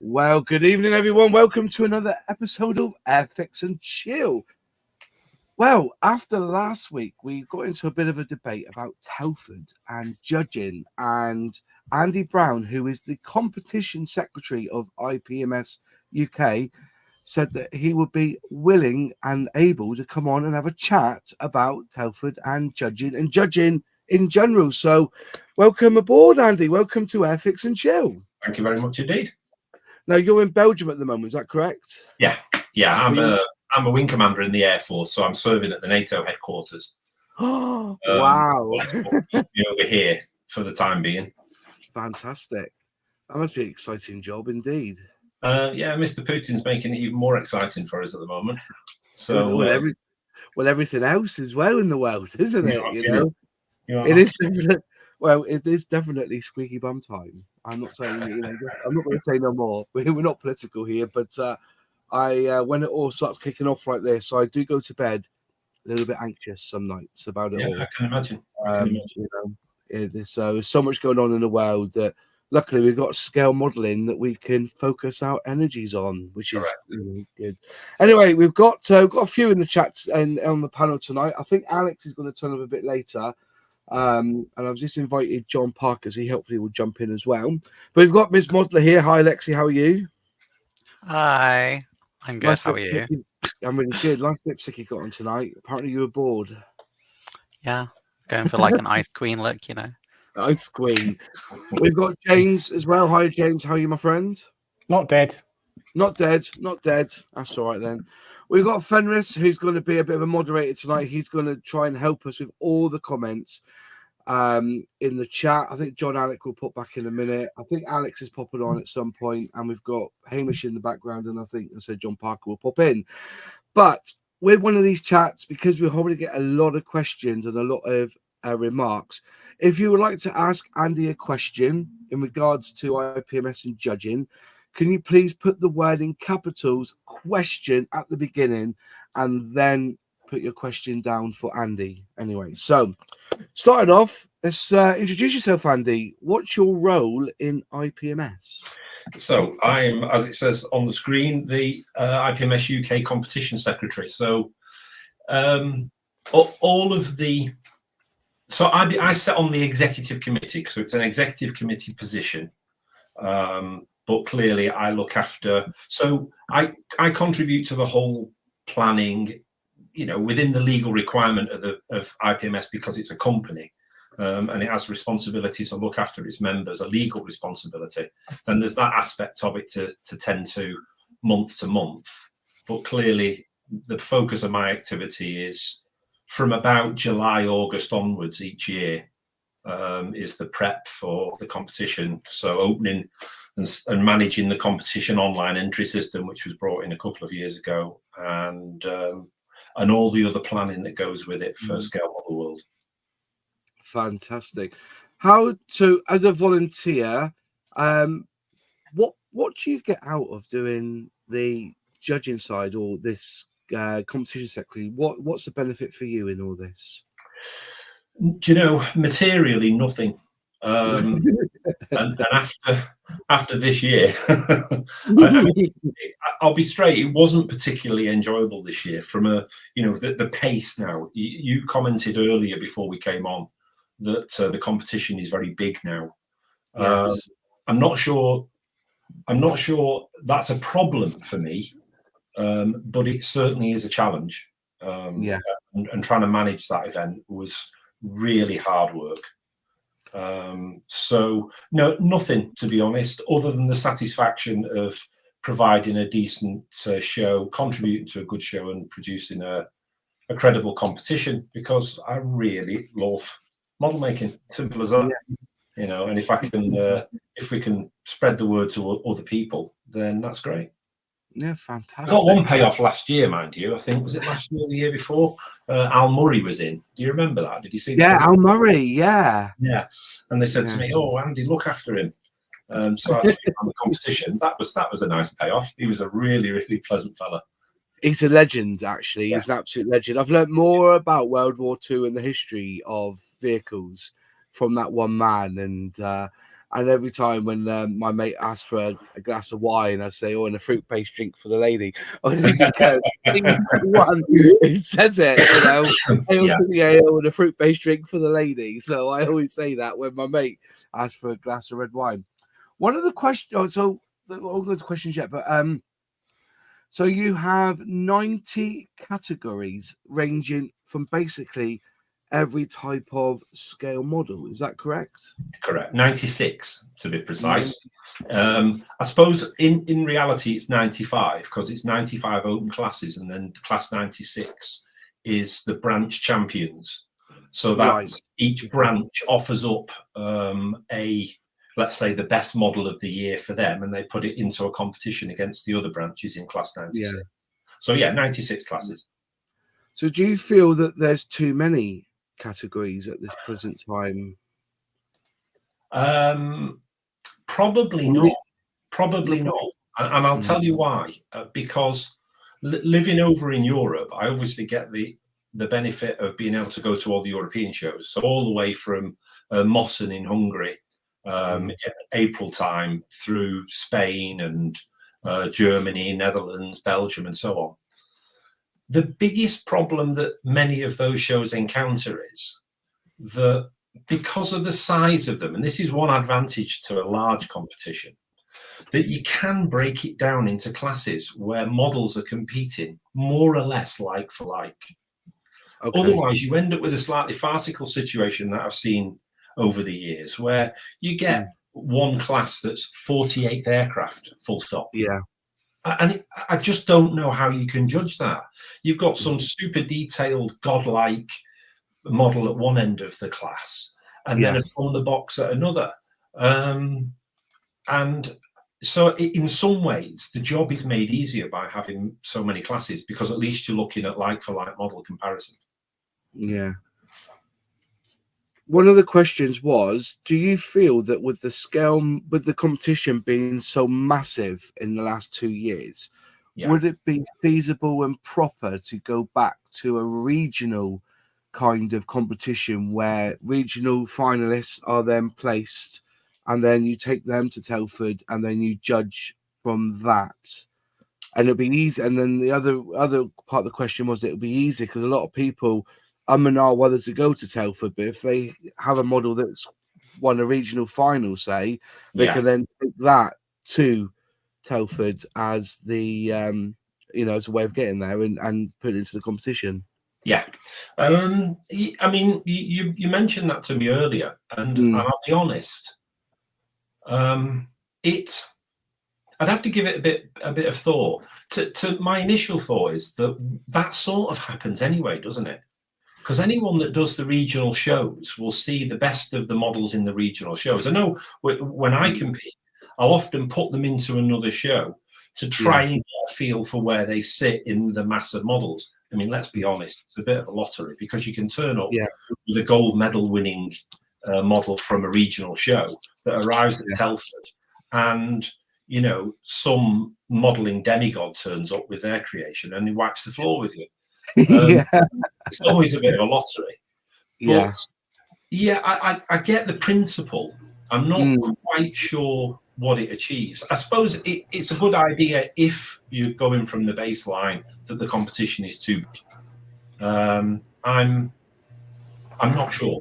Well, good evening, everyone. Welcome to another episode of Airfix and Chill. Well, after last week, we got into a bit of a debate about Telford and judging, and Andy Brown, who is the competition secretary of IPMS UK, said that he would be willing and able to come on and have a chat about Telford and judging in general. So welcome aboard, Andy. Welcome to Airfix and Chill. Thank you very much indeed. Now, you're in Belgium at the moment, is that correct? Yeah. I'm a wing commander in the Air Force, so I'm serving at the NATO headquarters. Oh, wow. Over here for the time being. Fantastic. That must be an exciting job indeed. Mr. Putin's making it even more exciting for us at the moment. So, everything else as well in the world, isn't it? It is definitely squeaky bum time. I'm not saying, I'm not going to say no more. We're not political here, but when it all starts kicking off like this, I do go to bed a little bit anxious some nights about it all. I can imagine. There's so much going on in the world that luckily we've got scale modeling that we can focus our energies on, which is really good. Anyway, we've got a few in the chats and on the panel tonight. I think Alex is going to turn up a bit later. And I've just invited John Parker, so he hopefully will jump in as well. But we've got Ms. Modeler here. Hi, Lexi. How are you? Hi. I'm good. How are you? I'm really good. Nice lipstick you got on tonight. Apparently you were bored. Yeah. Going for like an ice queen look, Ice queen. We've got James as well. Hi, James. How are you, my friend? Not dead. Not dead. That's all right then. We've got Fenris, who's going to be a bit of a moderator tonight. He's going to try and help us with all the comments in the chat. I think John Alec will pop back in a minute. I think Alex is popping on at some point, and we've got Hamish in the background, and I think John Parker will pop in. But with one of these chats, because we're hoping to get a lot of questions and a lot of remarks, if you would like to ask Andy a question in regards to IPMS and judging, can you please put the word in capitals question at the beginning and then put your question down for Andy? Anyway, so starting off, let's introduce yourself, Andy. What's your role in IPMS? So I'm, as it says on the screen, the IPMS UK competition secretary. So all of the... So I sit on the executive committee, so it's an executive committee position. But clearly I look after, so I contribute to the whole planning, within the legal requirement of IPMS, because it's a company and it has responsibilities to look after its members, a legal responsibility. And there's that aspect of it to tend to month. But clearly the focus of my activity is from about July, August onwards each year is the prep for the competition. So opening and managing the competition online entry system, which was brought in a couple of years ago, and all the other planning that goes with it for Scale Model World. Fantastic. As a volunteer, what do you get out of doing the judging side or this competition secretary? What's the benefit for you in all this? Materially nothing. And after this year, I'll be straight, it wasn't particularly enjoyable this year from the pace. Now you commented earlier before we came on that the competition is very big now. Yes. I'm not sure that's a problem for me, but it certainly is a challenge. And trying to manage that event was really hard work. So no, nothing, to be honest, other than the satisfaction of providing a decent show, contributing to a good show, and producing a credible competition, because I really love model making. Simple as that. And if we can spread the word to other people, then that's great. Yeah, fantastic. I got one payoff last year, mind you. I think, was it last year or the year before? Al Murray was in. Do you remember that? Did you see that? Yeah, Al Murray, yeah. Yeah. And they said to me, "Oh, Andy, look after him." So I took him on the competition. That was a nice payoff. He was a really, really pleasant fella. He's a legend, actually. Yeah. He's an absolute legend. I've learned more about World War II and the history of vehicles from that one man. And And every time when my mate asks for a glass of wine, I say, "Oh, and a fruit-based drink for the lady," only because he's the one who says it. You know, ale for the ale and a fruit-based drink for the lady. So I always say that when my mate asks for a glass of red wine. One of the questions. Oh, so all those questions yet, but so you have 90 categories ranging from basically every type of scale model. Is that correct? Correct. 96 to be precise. I suppose in reality it's 95 because it's 95 open classes, and then class 96 is the branch champions. So that's each branch offers up let's say the best model of the year for them, and they put it into a competition against the other branches in class 96. Yeah. So yeah, 96 classes. So do you feel that there's too many categories at this present time? Probably not. Probably not. And I'll tell you why. Because living over in Europe, I obviously get the benefit of being able to go to all the European shows. So all the way from Mossen in Hungary, April time, through Spain and Germany, Netherlands, Belgium, and so on. The biggest problem that many of those shows encounter is that because of the size of them, and this is one advantage to a large competition, that you can break it down into classes where models are competing more or less like for like. Okay. Otherwise, you end up with a slightly farcical situation that I've seen over the years where you get one class that's 48 aircraft, full stop. Yeah. And I just don't know how you can judge that. You've got some super detailed, godlike model at one end of the class, and then a from the box at another. And so in some ways, the job is made easier by having so many classes, because at least you're looking at like for like model comparison. Yeah. One of the questions was, do you feel that with the competition being so massive in the last 2 years, would it be feasible and proper to go back to a regional kind of competition where regional finalists are then placed, and then you take them to Telford and then you judge from that? And it'll be easy. And then the other part of the question was, it'll be easy because a lot of people and are whether to go to Telford, but if they have a model that's won a regional final, say, they can then take that to Telford as the as a way of getting there and put it into the competition. Yeah. I mean, you mentioned that to me earlier, and I'll be honest, I'd have to give it a bit of thought. To my initial thought is that sort of happens anyway, doesn't it? Because anyone that does the regional shows will see the best of the models in the regional shows. I know when I compete, I'll often put them into another show to try and get a feel for where they sit in the mass of models. I mean, let's be honest, it's a bit of a lottery, because you can turn up with a gold medal winning model from a regional show that arrives at Telford, and some modeling demigod turns up with their creation and he wipes the floor with you. It's always a bit of a lottery. But I get the principle. I'm not quite sure what it achieves. I suppose it's a good idea if you're going from the baseline that the competition is too big. I'm not sure.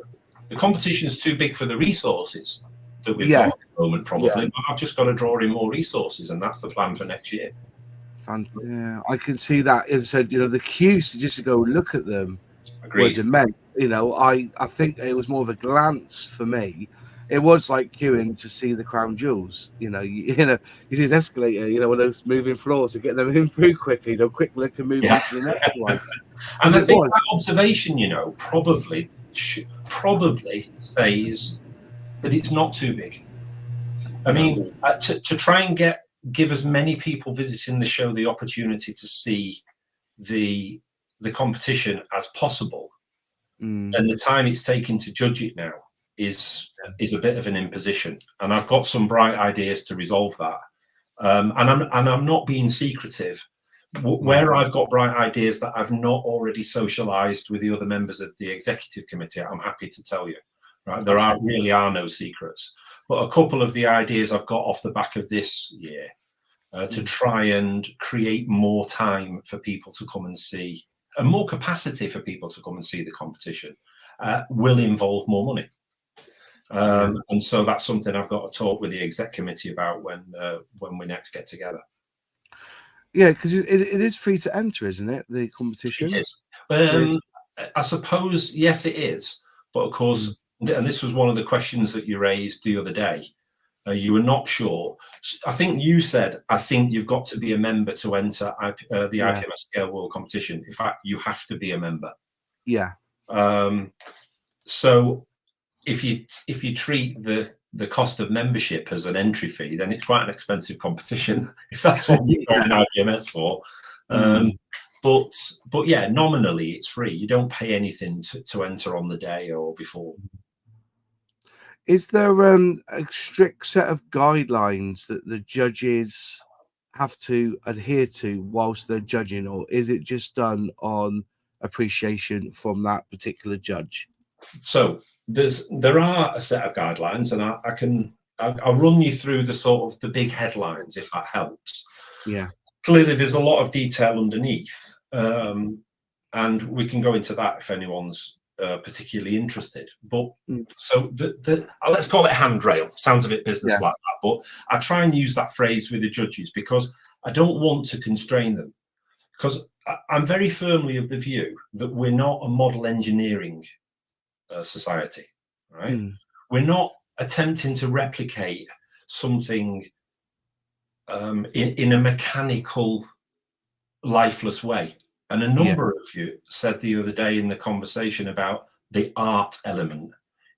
The competition is too big for the resources that we've got at the moment, probably. But I've just got to draw in more resources, and that's the plan for next year. Yeah, I can see that. As I said, the queues just to go look at them was immense. I think it was more of a glance for me. It was like queuing to see the crown jewels. You need an escalator. One of those moving floors to get them in through quickly. Quick look and move on to the next one. And I think that observation, probably says that it's not too big. I mean, to try and give as many people visiting the show the opportunity to see the competition as possible, and the time it's taken to judge it now is a bit of an imposition. And I've got some bright ideas to resolve that. And I'm not being secretive. Where I've got bright ideas that I've not already socialized with the other members of the executive committee, I'm happy to tell you. Right, there really are no secrets. But a couple of the ideas I've got off the back of this year to try and create more time for people to come and see, and more capacity for people to come and see the competition, will involve more money. And so that's something I've got to talk with the exec committee about when we next get together. Yeah, because it is free to enter, isn't it? The competition. It is. I suppose, yes, it is. But of course, and this was one of the questions that you raised the other day. You were not sure. I think you said, I think you've got to be a member to enter the IPMS Scale World Competition. In fact, you have to be a member. Yeah. So if you treat the cost of membership as an entry fee, then it's quite an expensive competition, if that's what you're going IPMS for. But yeah, nominally it's free. You don't pay anything to enter on the day or before. Is there a strict set of guidelines that the judges have to adhere to whilst they're judging, or is it just done on appreciation from that particular judge? So there are a set of guidelines, and I'll run you through the sort of the big headlines if that helps. Yeah. Clearly, there's a lot of detail underneath, and we can go into that if anyone's particularly interested. But so let's call it handrail. Sounds a bit business like that, but I try and use that phrase with the judges because I don't want to constrain them, because I'm very firmly of the view that we're not a model engineering society, right? We're not attempting to replicate something in a mechanical, lifeless way. And a number of you said the other day in the conversation about the art element.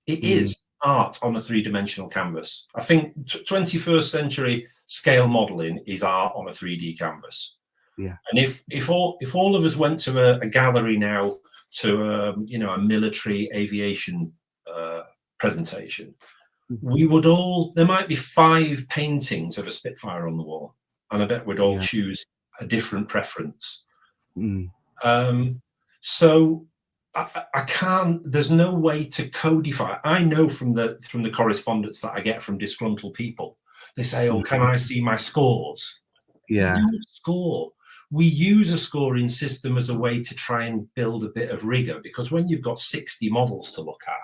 It is art on a three-dimensional canvas. I think 21st century scale modeling is art on a 3D canvas. Yeah. And if all of us went to a gallery now to a military aviation presentation, we would all, there might be 5 paintings of a Spitfire on the wall, and I bet we'd all choose a different preference. So I can't, there's no way to codify. I know from the correspondence that I get from disgruntled people, they say, oh, can I see my scores? Yeah. We don't score. We use a scoring system as a way to try and build a bit of rigor, because when you've got 60 models to look at,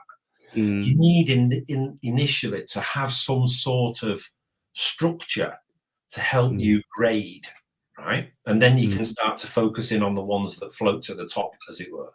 you need initially to have some sort of structure to help you grade, right? And then you can start to focus in on the ones that float to the top, as it were.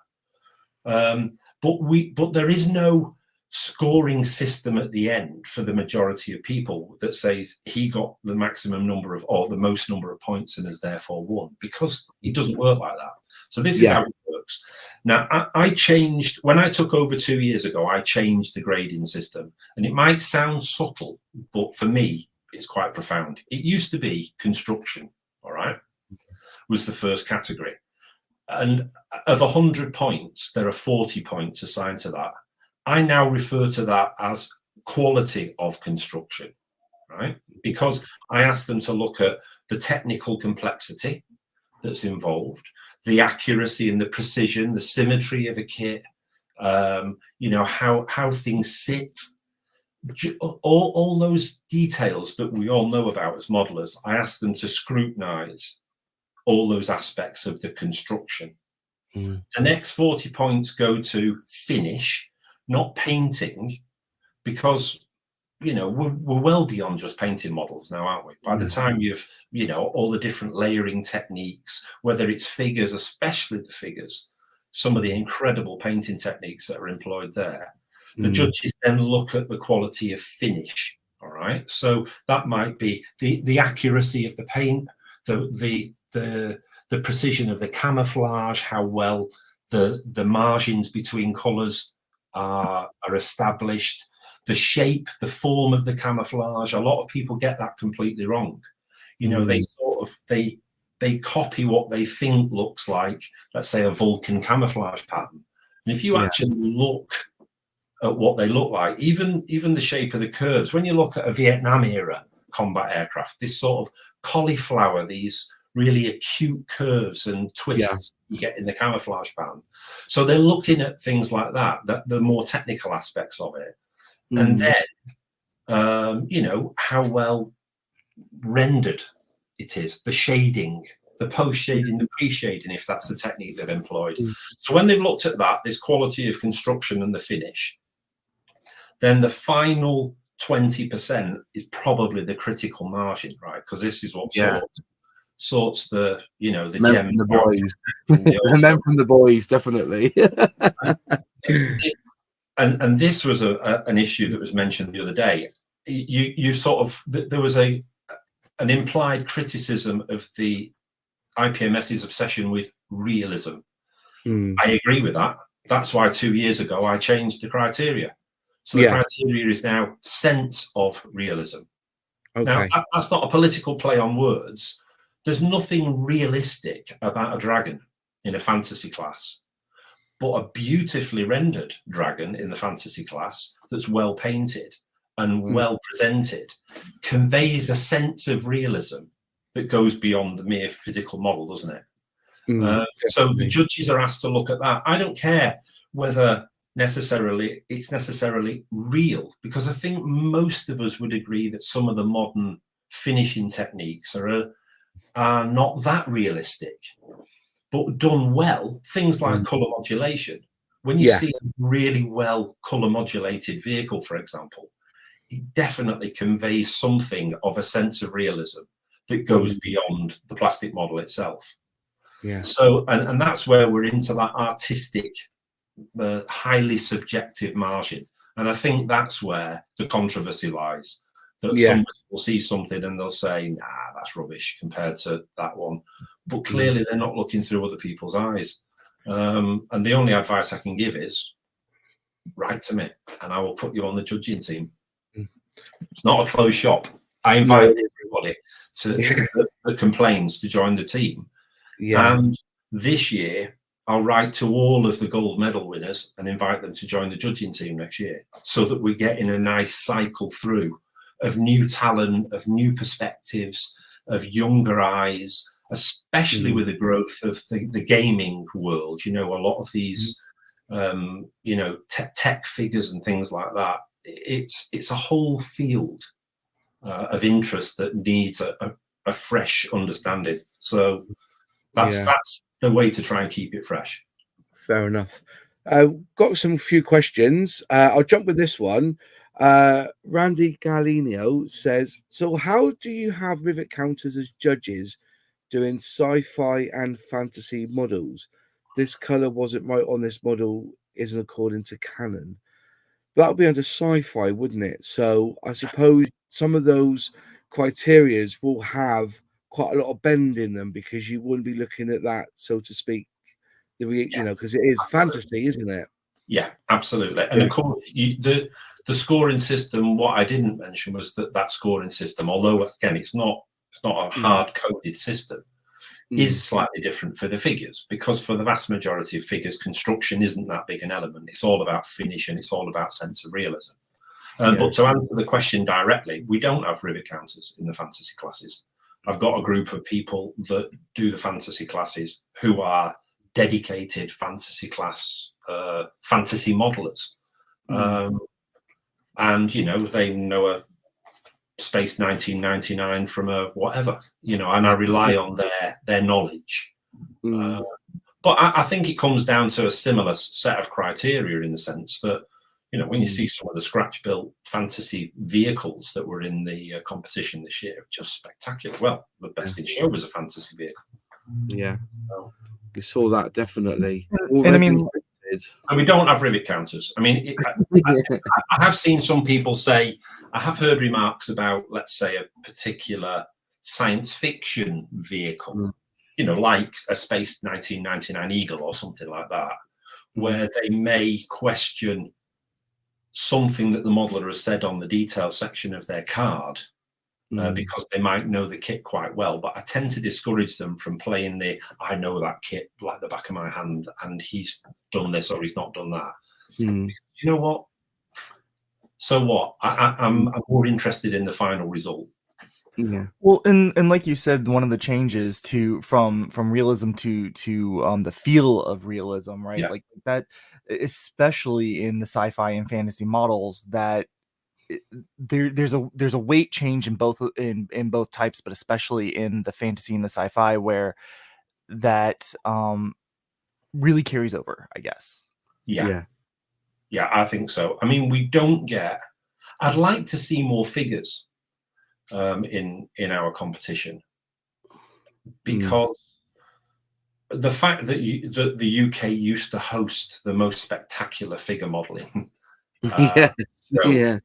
But there is no scoring system at the end for the majority of people that says he got the maximum number of, or the most number of points and has therefore won, because it doesn't work like that. So this is how it works. Now, I changed, when I took over 2 years ago, I changed the grading system, and it might sound subtle, but for me, it's quite profound. It used to be construction, all right, was the first category. And of 100 points, there are 40 points assigned to that. I now refer to that as quality of construction, right? Because I ask them to look at the technical complexity that's involved, the accuracy and the precision, the symmetry of a kit, how things sit, all those details that we all know about as modelers. I ask them to scrutinize all those aspects of the construction. The next 40 points go to finish, not painting, because we're well beyond just painting models now, aren't we? By the time you've all the different layering techniques, whether it's figures, especially the figures, some of the incredible painting techniques that are employed there, the judges then look at the quality of finish. All right, so that might be the accuracy of the paint, the precision of the camouflage, how well the margins between colors are established, the shape, the form of the camouflage. A lot of people get that completely wrong. They sort of they copy what they think looks like, let's say, a Vulcan camouflage pattern. And if you actually look at what they look like, even the shape of the curves, when you look at a Vietnam era combat aircraft, this sort of cauliflower, these really acute curves and twists you get in the camouflage pattern. So they're looking at things like that, the more technical aspects of it. And then You know, how well rendered it is, the shading, the post shading, the pre shading, if that's the technique they've employed. So when they've looked at that, this quality of construction and the finish, then the final 20% is probably the critical margin, right? Because this is what sorts the, you know, the gems. The boys. The men from the boys, definitely. and this was an issue that was mentioned the other day. You sort of, there was an implied criticism of the IPMS's obsession with realism. I agree with that. That's why 2 years ago I changed the criteria. So the criteria is now sense of realism. Now, that's not a political play on words. There's nothing realistic about a dragon in a fantasy class, but a beautifully rendered dragon in the fantasy class that's well painted and well presented conveys a sense of realism that goes beyond the mere physical model, doesn't it? So the judges are asked to look at that. I don't care whether it's necessarily real, because I think most of us would agree that some of the modern finishing techniques are not that realistic, but done well. Things like color modulation. When you see a really well color modulated vehicle, for example, it definitely conveys something of a sense of realism that goes beyond the plastic model itself. So, and that's where we're into that artistic, highly subjective margin. And I think that's where the controversy lies. That somebody will see something and they'll say, nah, that's rubbish compared to that one. But clearly they're not looking through other people's eyes. And the only advice I can give is write to me and I will put you on the judging team. It's not a closed shop. I invite everybody that complains to join the team. And this year, I'll write to all of the gold medal winners and invite them to join the judging team next year, so that we're getting a nice cycle through of new talent, of new perspectives, of younger eyes, especially with the growth of the gaming world. You know, a lot of these, you know, tech figures and things like that. It's a whole field of interest that needs a fresh understanding. So that's the way to try and keep it fresh. Fair enough. Got some few questions. I'll jump with this one. Randy Galino says, so how do you have rivet counters as judges doing sci-fi and fantasy models? This color wasn't right on this model, isn't according to canon. That would be under sci-fi, wouldn't it? So I suppose some of those criterias will have quite a lot of bend in them, because you wouldn't be looking at that, so to speak, you know, because it is fantasy, isn't it? Yeah, absolutely. And of course, the scoring system, what I didn't mention was that scoring system, although again it's not a hard coded system, is slightly different for the figures, because for the vast majority of figures, construction isn't that big an element. It's all about finish and it's all about sense of realism. But to answer the question directly, we don't have rivet counters in the fantasy classes. I've got a group of people that do the fantasy classes who are dedicated fantasy class fantasy modelers. And, you know, they know a Space 1999 from a whatever, you know, and I rely on their knowledge. But I think it comes down to a similar set of criteria, in the sense that, you know, when you see some of the scratch-built fantasy vehicles that were in the competition this year, just spectacular. Well, the best in show was a fantasy vehicle. Yeah, we saw that definitely. And I mean, and we don't have rivet counters. I mean, I have seen some people say, I have heard remarks about, let's say, a particular science fiction vehicle, you know, like a Space 1999 Eagle or something like that, where they may question something that the modeler has said on the detail section of their card, because they might know the kit quite well. But I tend to discourage them from playing I know that kit like the back of my hand, and he's done this or he's not done that. You know what? So what? I'm more interested in the final result. Yeah. Well, and like you said, one of the changes from realism to the feel of realism, right? Like that, especially in the sci-fi and fantasy models, that there's a weight change in both types, but especially in the fantasy and the sci-fi, where that really carries over, I guess. Yeah, I think so. I mean, we don't get. I'd like to see more figures in our competition, because the fact that the UK used to host the most spectacular figure modeling, yeah,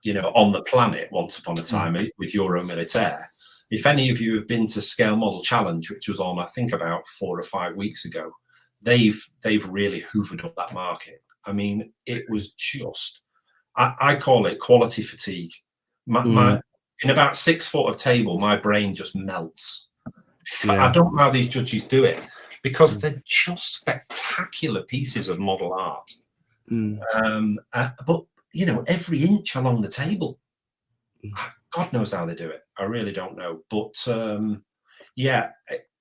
you know, on the planet once upon a time with Euro Militaire. If any of you have been to Scale Model Challenge, which was on, I think, about 4 or 5 weeks ago, they've really hoovered up that market. I mean, it was just, I call it quality fatigue. In about 6 foot of table, my brain just melts. I don't know how these judges do it, because they're just spectacular pieces of model art. But you know, every inch along the table, God knows how they do it. I really don't know. But yeah,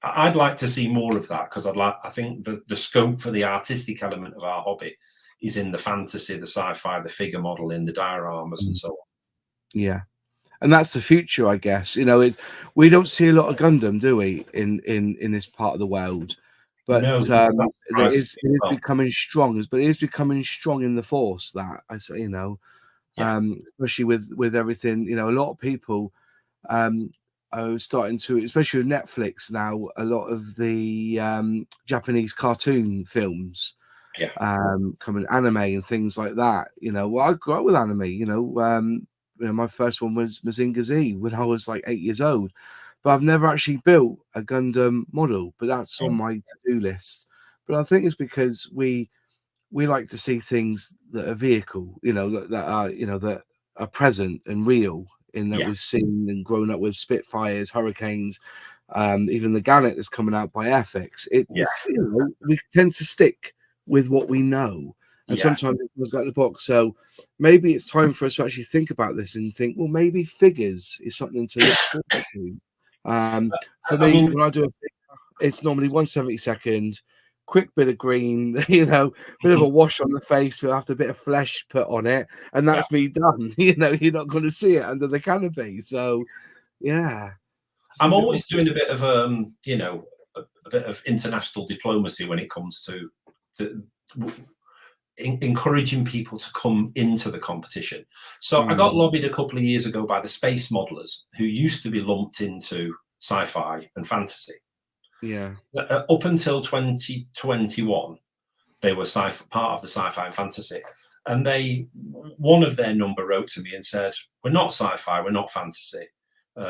I'd like to see more of that, because I think the scope for the artistic element of our hobby is in the fantasy, the sci-fi, the figure modeling, the dioramas, and so on. Yeah. And that's the future, I guess. You know, we don't see a lot of Gundam, do we, in this part of the world? But No, it is becoming strong. But it is becoming strong in the Force. That I say, you know, especially with everything. You know, a lot of people are starting to, especially with Netflix now. A lot of the Japanese cartoon films, coming, anime and things like that. You know, well, I grew up with anime. You know, my first one was Mazinger Z when I was like 8 years old, but I've never actually built a Gundam model, but that's on my to-do list. But I think it's because we like to see things that are vehicle, you know, that are, you know, that are present and real, in that we've seen and grown up with Spitfires, Hurricanes, even the Gannet that's coming out by Airfix. It's, you know, we tend to stick with what we know. And sometimes it goes back to the box. So maybe it's time for us to actually think about this and think, well, maybe figures is something to look forward to. For me, when I do a figure, it's normally 1/72, quick bit of green, you know, bit of a wash on the face, we'll have a bit of flesh put on it, and that's me done. You know, you're not going to see it under the canopy. So, yeah. I'm always doing a bit of, you know, a bit of international diplomacy when it comes to encouraging people to come into the competition. So I got lobbied a couple of years ago by the space modelers, who used to be lumped into sci-fi and fantasy. Yeah. Up until 2021, they were part of the sci-fi and fantasy. And one of their number wrote to me and said, "We're not sci-fi, we're not fantasy.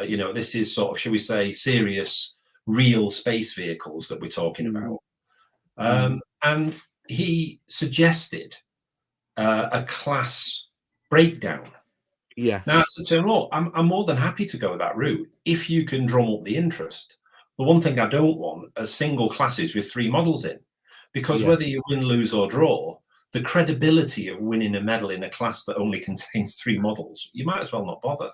You know, this is sort of, shall we say, serious, real space vehicles that we're talking about." And he suggested a class breakdown. Yeah. Now, I said to him, look, I'm more than happy to go that route if you can drum up the interest. The one thing I don't want are single classes with 3 models in, because whether you win, lose, or draw, the credibility of winning a medal in a class that only contains 3 models, you might as well not bother.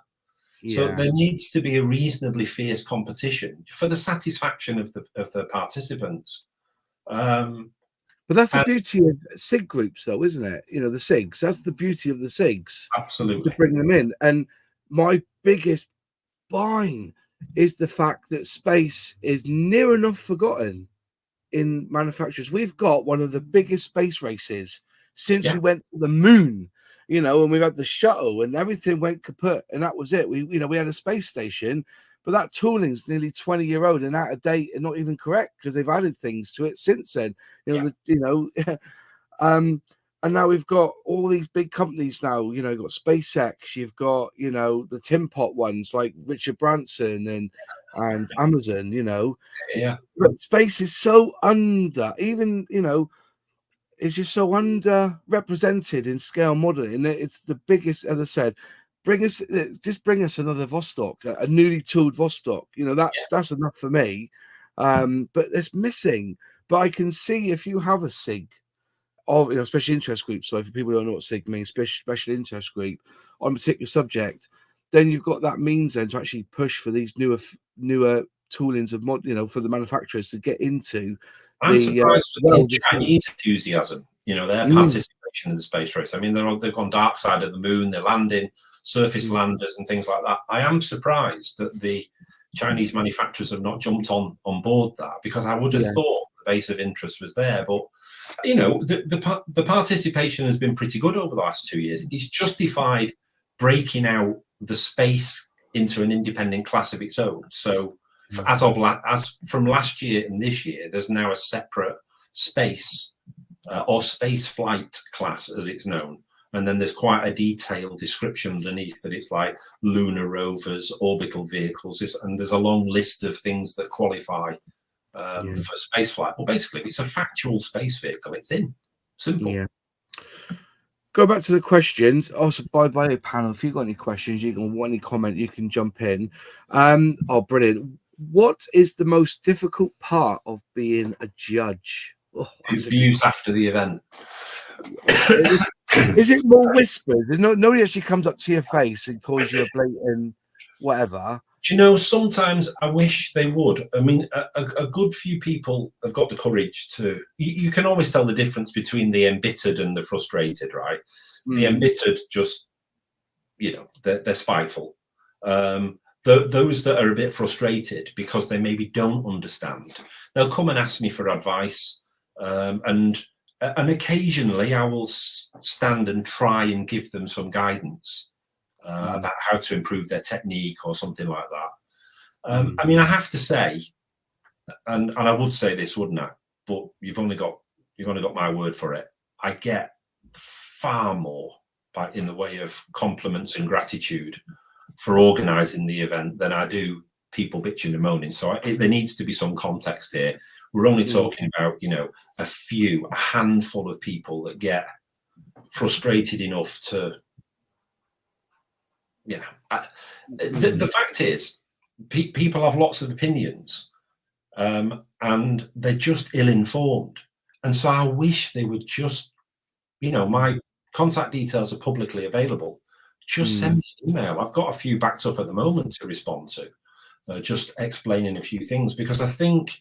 So there needs to be a reasonably fierce competition for the satisfaction of the participants. But that's the beauty of SIG groups, though, isn't it? You know, the SIGs. That's the beauty of the SIGs. Absolutely. To bring them in. And my biggest bine is the fact that space is near enough forgotten in manufacturers. We've got one of the biggest space races since we went to the moon, you know, and we've had the shuttle and everything went kaput, and that was it. We had a space station, but that tooling's nearly 20-year-old and out of date and not even correct, because they've added things to it since then. And now we've got all these big companies now, you know, you've got SpaceX, you've got, you know, the Tin Pot ones like Richard Branson and Amazon, you know. Yeah. But space is so even, you know, it's just so underrepresented in scale modeling. It's the biggest, as I said, bring us another Vostok, a newly tooled Vostok. You know, that's enough for me. But it's missing. But I can see if you have a SIG, of, you know, special interest group. So if people don't know what SIG means, special interest group on a particular subject, then you've got that means then to actually push for these newer toolings of you know, for the manufacturers to get into. I'm surprised with the Chinese enthusiasm, you know, their participation in the space race. I mean, they've gone dark side of the moon, they're landing. surface landers and things like that. I am surprised that the Chinese manufacturers have not jumped on board that, because I would have thought the base of interest was there. But you know, the participation has been pretty good over the last 2 years. It's justified breaking out the space into an independent class of its own. So as from last year and this year, there's now a separate space or space flight class, as it's known. And then there's quite a detailed description underneath that it's like lunar rovers, orbital vehicles, and there's a long list of things that qualify for space flight. Well, basically, it's a factual space vehicle. It's in. Simple. Yeah. Go back to the questions. Also, by the way, panel, if you've got any questions, you can want any comment, you can jump in. Oh, brilliant. What is the most difficult part of being a judge? Oh, it's views after the event. Is it more whispers? There's nobody actually comes up to your face and calls you a blatant whatever. Do you know, sometimes I wish they would. I mean, a good few people have got the courage to... You can always tell the difference between the embittered and the frustrated, right? The embittered just, you know, they're spiteful. Those that are a bit frustrated because they maybe don't understand, they'll come and ask me for advice. And occasionally I will stand and try and give them some guidance about how to improve their technique or something like that. I mean, I have to say, and I would say this, wouldn't I? But you've only got my word for it. I get far more in the way of compliments and gratitude for organising the event than I do people bitching and moaning. So there needs to be some context here. We're only talking about, you know, a handful of people that get frustrated enough to, you know, the fact is, people have lots of opinions, and they're just ill-informed. And so I wish they would just, you know, my contact details are publicly available. Just send me an email. I've got a few backed up at the moment to respond to, just explaining a few things, because I think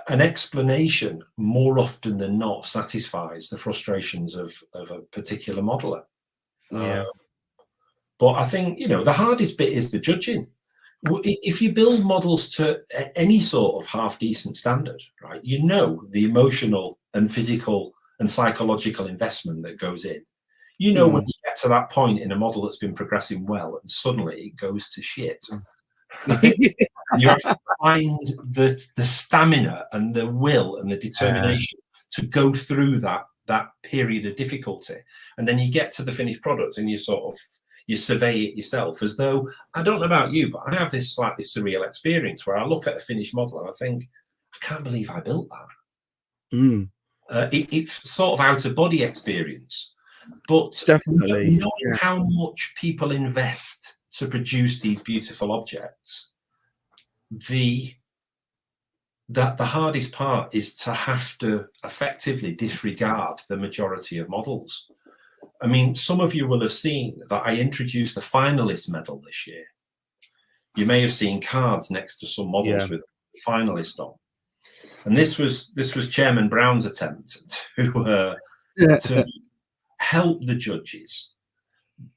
an explanation more often than not satisfies the frustrations of a particular modeler. But I think, you know, the hardest bit is the judging. If you build models to any sort of half decent standard, right, you know the emotional and physical and psychological investment that goes in. You know, when you get to that point in a model that's been progressing well and suddenly it goes to shit, right? You have to find the stamina and the will and the determination to go through that period of difficulty. And then you get to the finished product and you survey it yourself, as though, I don't know about you, but I have this slightly surreal experience where I look at a finished model and I think, I can't believe I built that. It's sort of out of body experience, but definitely knowing how much people invest to produce these beautiful objects, the hardest part is to have to effectively disregard the majority of models. I mean, some of you will have seen that I introduced a finalist medal this year. You may have seen cards next to some models with finalist on. And this was Chairman Brown's attempt to help the judges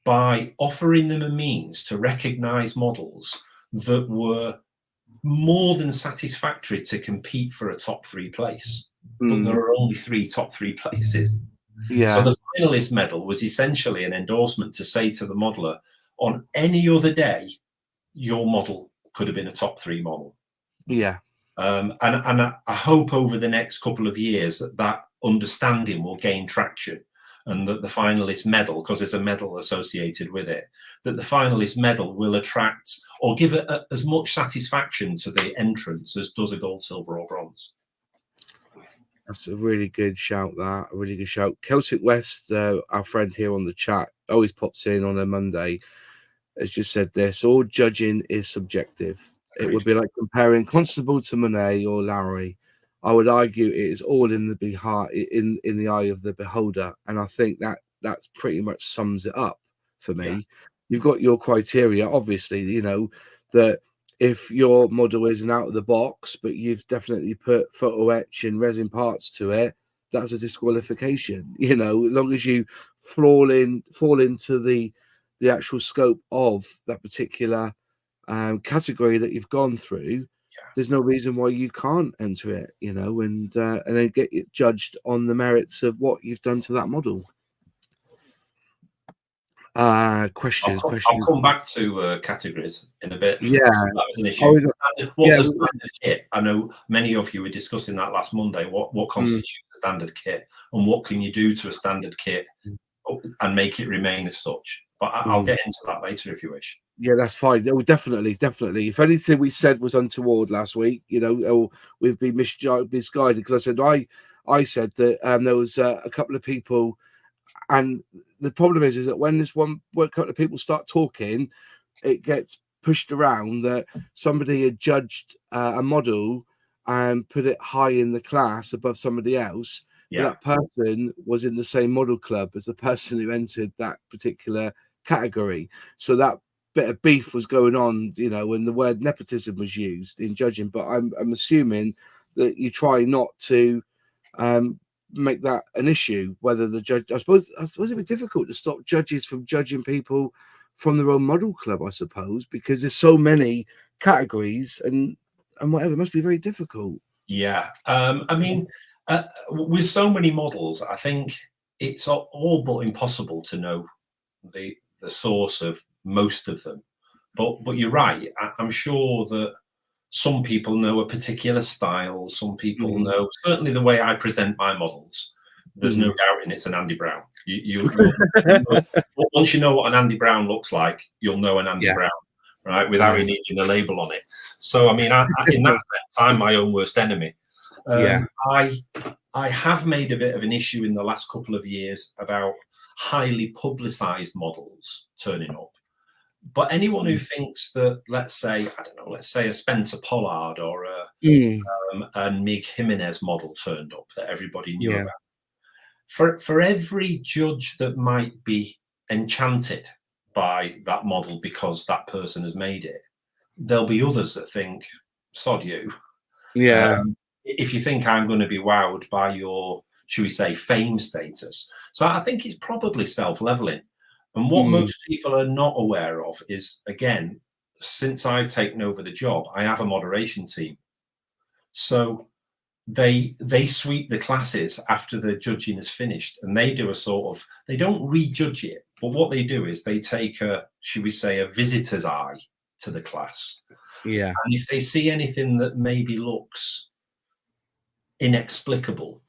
by offering them a means to recognise models that were more than satisfactory to compete for a top 3 place. But there are only 3 top 3 places. So the finalist medal was essentially an endorsement to say to the modeler, on any other day, your model could have been a top 3 model. And I hope over the next couple of years that understanding will gain traction, and that the finalist medal, because there's a medal associated with it, that the finalist medal will attract or give it as much satisfaction to the entrants as does a gold, silver, or bronze. That's a really good shout. A really good shout. Celtic West, our friend here on the chat, always pops in on a Monday, has just said this: all judging is subjective. It would be like comparing Constable to Monet or Lowry. I would argue it is all in the eye of the beholder, and I think that's pretty much sums it up for me. You've got your criteria, obviously, you know, that if your model isn't out of the box, but you've definitely put photo etch and resin parts to it, that's a disqualification. You know, as long as you fall into the the actual scope of that particular category that you've gone through, there's no reason why you can't enter it, you know, and then get it judged on the merits of what you've done to that model. Questions. I'll come back to categories in a bit. Yeah, that was an issue. What's a standard kit? I know many of you were discussing that last Monday. What constitutes a standard kit, and what can you do to a standard kit and make it remain as such? But I'll get into that later if you wish. Yeah, that's fine. No, definitely. If anything we said was untoward last week, you know, we've been misguided, because I said that there was a couple of people, and the problem is that when a couple of people start talking, it gets pushed around that somebody had judged a model and put it high in the class above somebody else. Yeah. That person was in the same model club as the person who entered that particular category. So that bit of beef was going on, you know, when the word nepotism was used in judging. But I'm assuming that you try not to make that an issue, whether the judge, I suppose it'd be difficult to stop judges from judging people from their own model club, I suppose, because there's so many categories and whatever. It must be very difficult. Yeah. I mean, with so many models, I think it's all but impossible to know the source of most of them. But you're right. I'm sure that some people know a particular style. Some people know, certainly the way I present my models, there's no doubting it's an Andy Brown. You once you know what an Andy Brown looks like, you'll know an Andy Brown, right? Without needing a label on it. So, I mean, in that sense, I'm my own worst enemy. I have made a bit of an issue in the last couple of years about highly publicized models turning up. But anyone who thinks that, let's say a Spencer Pollard or a Mig Jimenez model turned up that everybody knew about, for every judge that might be enchanted by that model because that person has made it, there'll be others that think, sod you. If you think I'm going to be wowed by your, should we say, fame status. So I think it's probably self-leveling. And what most people are not aware of is, again, since I've taken over the job, I have a moderation team. So they sweep the classes after the judging is finished, and they do they don't rejudge it, but what they do is they take should we say, a visitor's eye to the class. Yeah. And if they see anything that maybe looks inexplicable,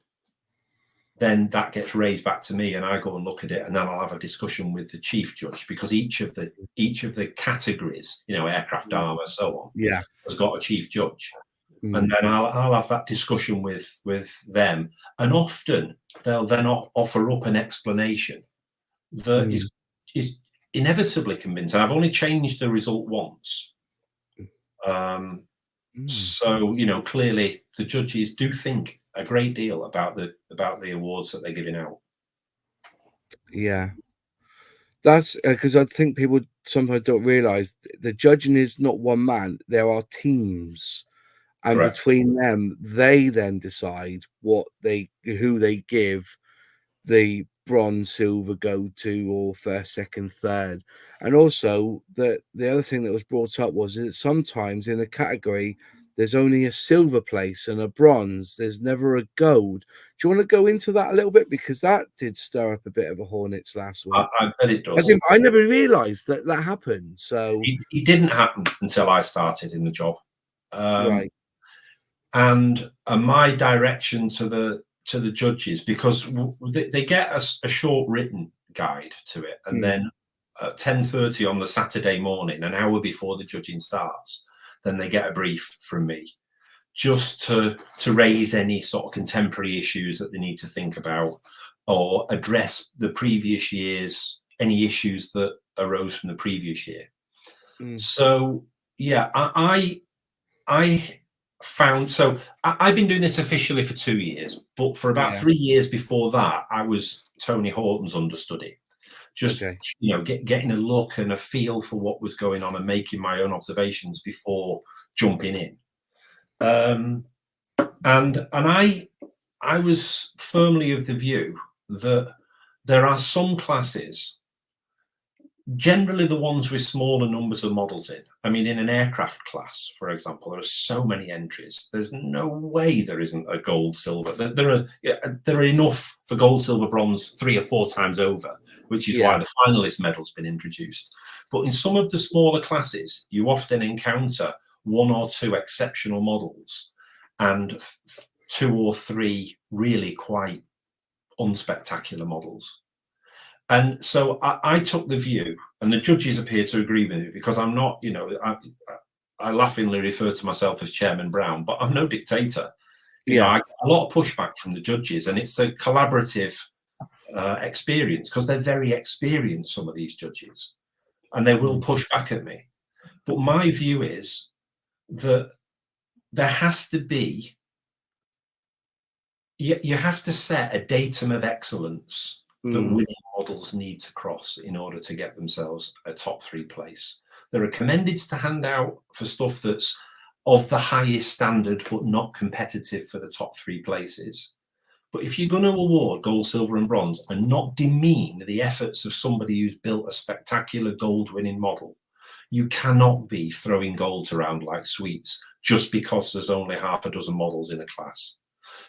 then that gets raised back to me, and I go and look at it, and then I'll have a discussion with the chief judge, because each of the categories, you know, aircraft armor, so on, has got a chief judge, and then I'll have that discussion with them, and often they'll then offer up an explanation that is inevitably convincing. I've only changed the result once, so you know, clearly the judges do think a great deal about the awards that they're giving out. Yeah, that's because I think people sometimes don't realize the judging is not one man. There are teams, and between them, they then decide who they give the bronze, silver, gold to, or first, second, third. And also the other thing that was brought up was that sometimes in a category there's only a silver place and a bronze. There's never a gold. Do you want to go into that a little bit? Because that did stir up a bit of a hornets last week. I bet it does. I never realised that happened. So it didn't happen until I started in the job. Right. And my direction to the judges, because they get a short written guide to it, and then at 10:30 on the Saturday morning, an hour before the judging starts, then they get a brief from me, just to raise any sort of contemporary issues that they need to think about, or address the previous year's, any issues that arose from the previous year. So yeah, I found, so I've been doing this officially for 2 years, but for about 3 years before that, I was Tony Horton's understudy. Just, you know, getting a look and a feel for what was going on and making my own observations before jumping in. And I was firmly of the view that there are some classes generally the ones with smaller numbers of models in. I mean, in an aircraft class, for example, there are so many entries. There's no way there isn't a gold, silver. There are enough for gold, silver, bronze 3 or 4 times over, which is why the finalist medal's been introduced. But in some of the smaller classes, you often encounter 1 or 2 exceptional models and 2 or 3 really quite unspectacular models. And so I took the view, and the judges appear to agree with me, because I'm not, you know, I laughingly refer to myself as Chairman Brown, but I'm no dictator. You know, I get a lot of pushback from the judges, and it's a collaborative experience, because they're very experienced, some of these judges, and they will push back at me. But my view is that there has to be, you have to set a datum of excellence that winning models need to cross in order to get themselves a top 3 place. There are commendeds to hand out for stuff that's of the highest standard but not competitive for the top 3 places. But if you're going to award gold, silver and bronze and not demean the efforts of somebody who's built a spectacular gold winning model, you cannot be throwing golds around like sweets just because there's only half a dozen models in a class.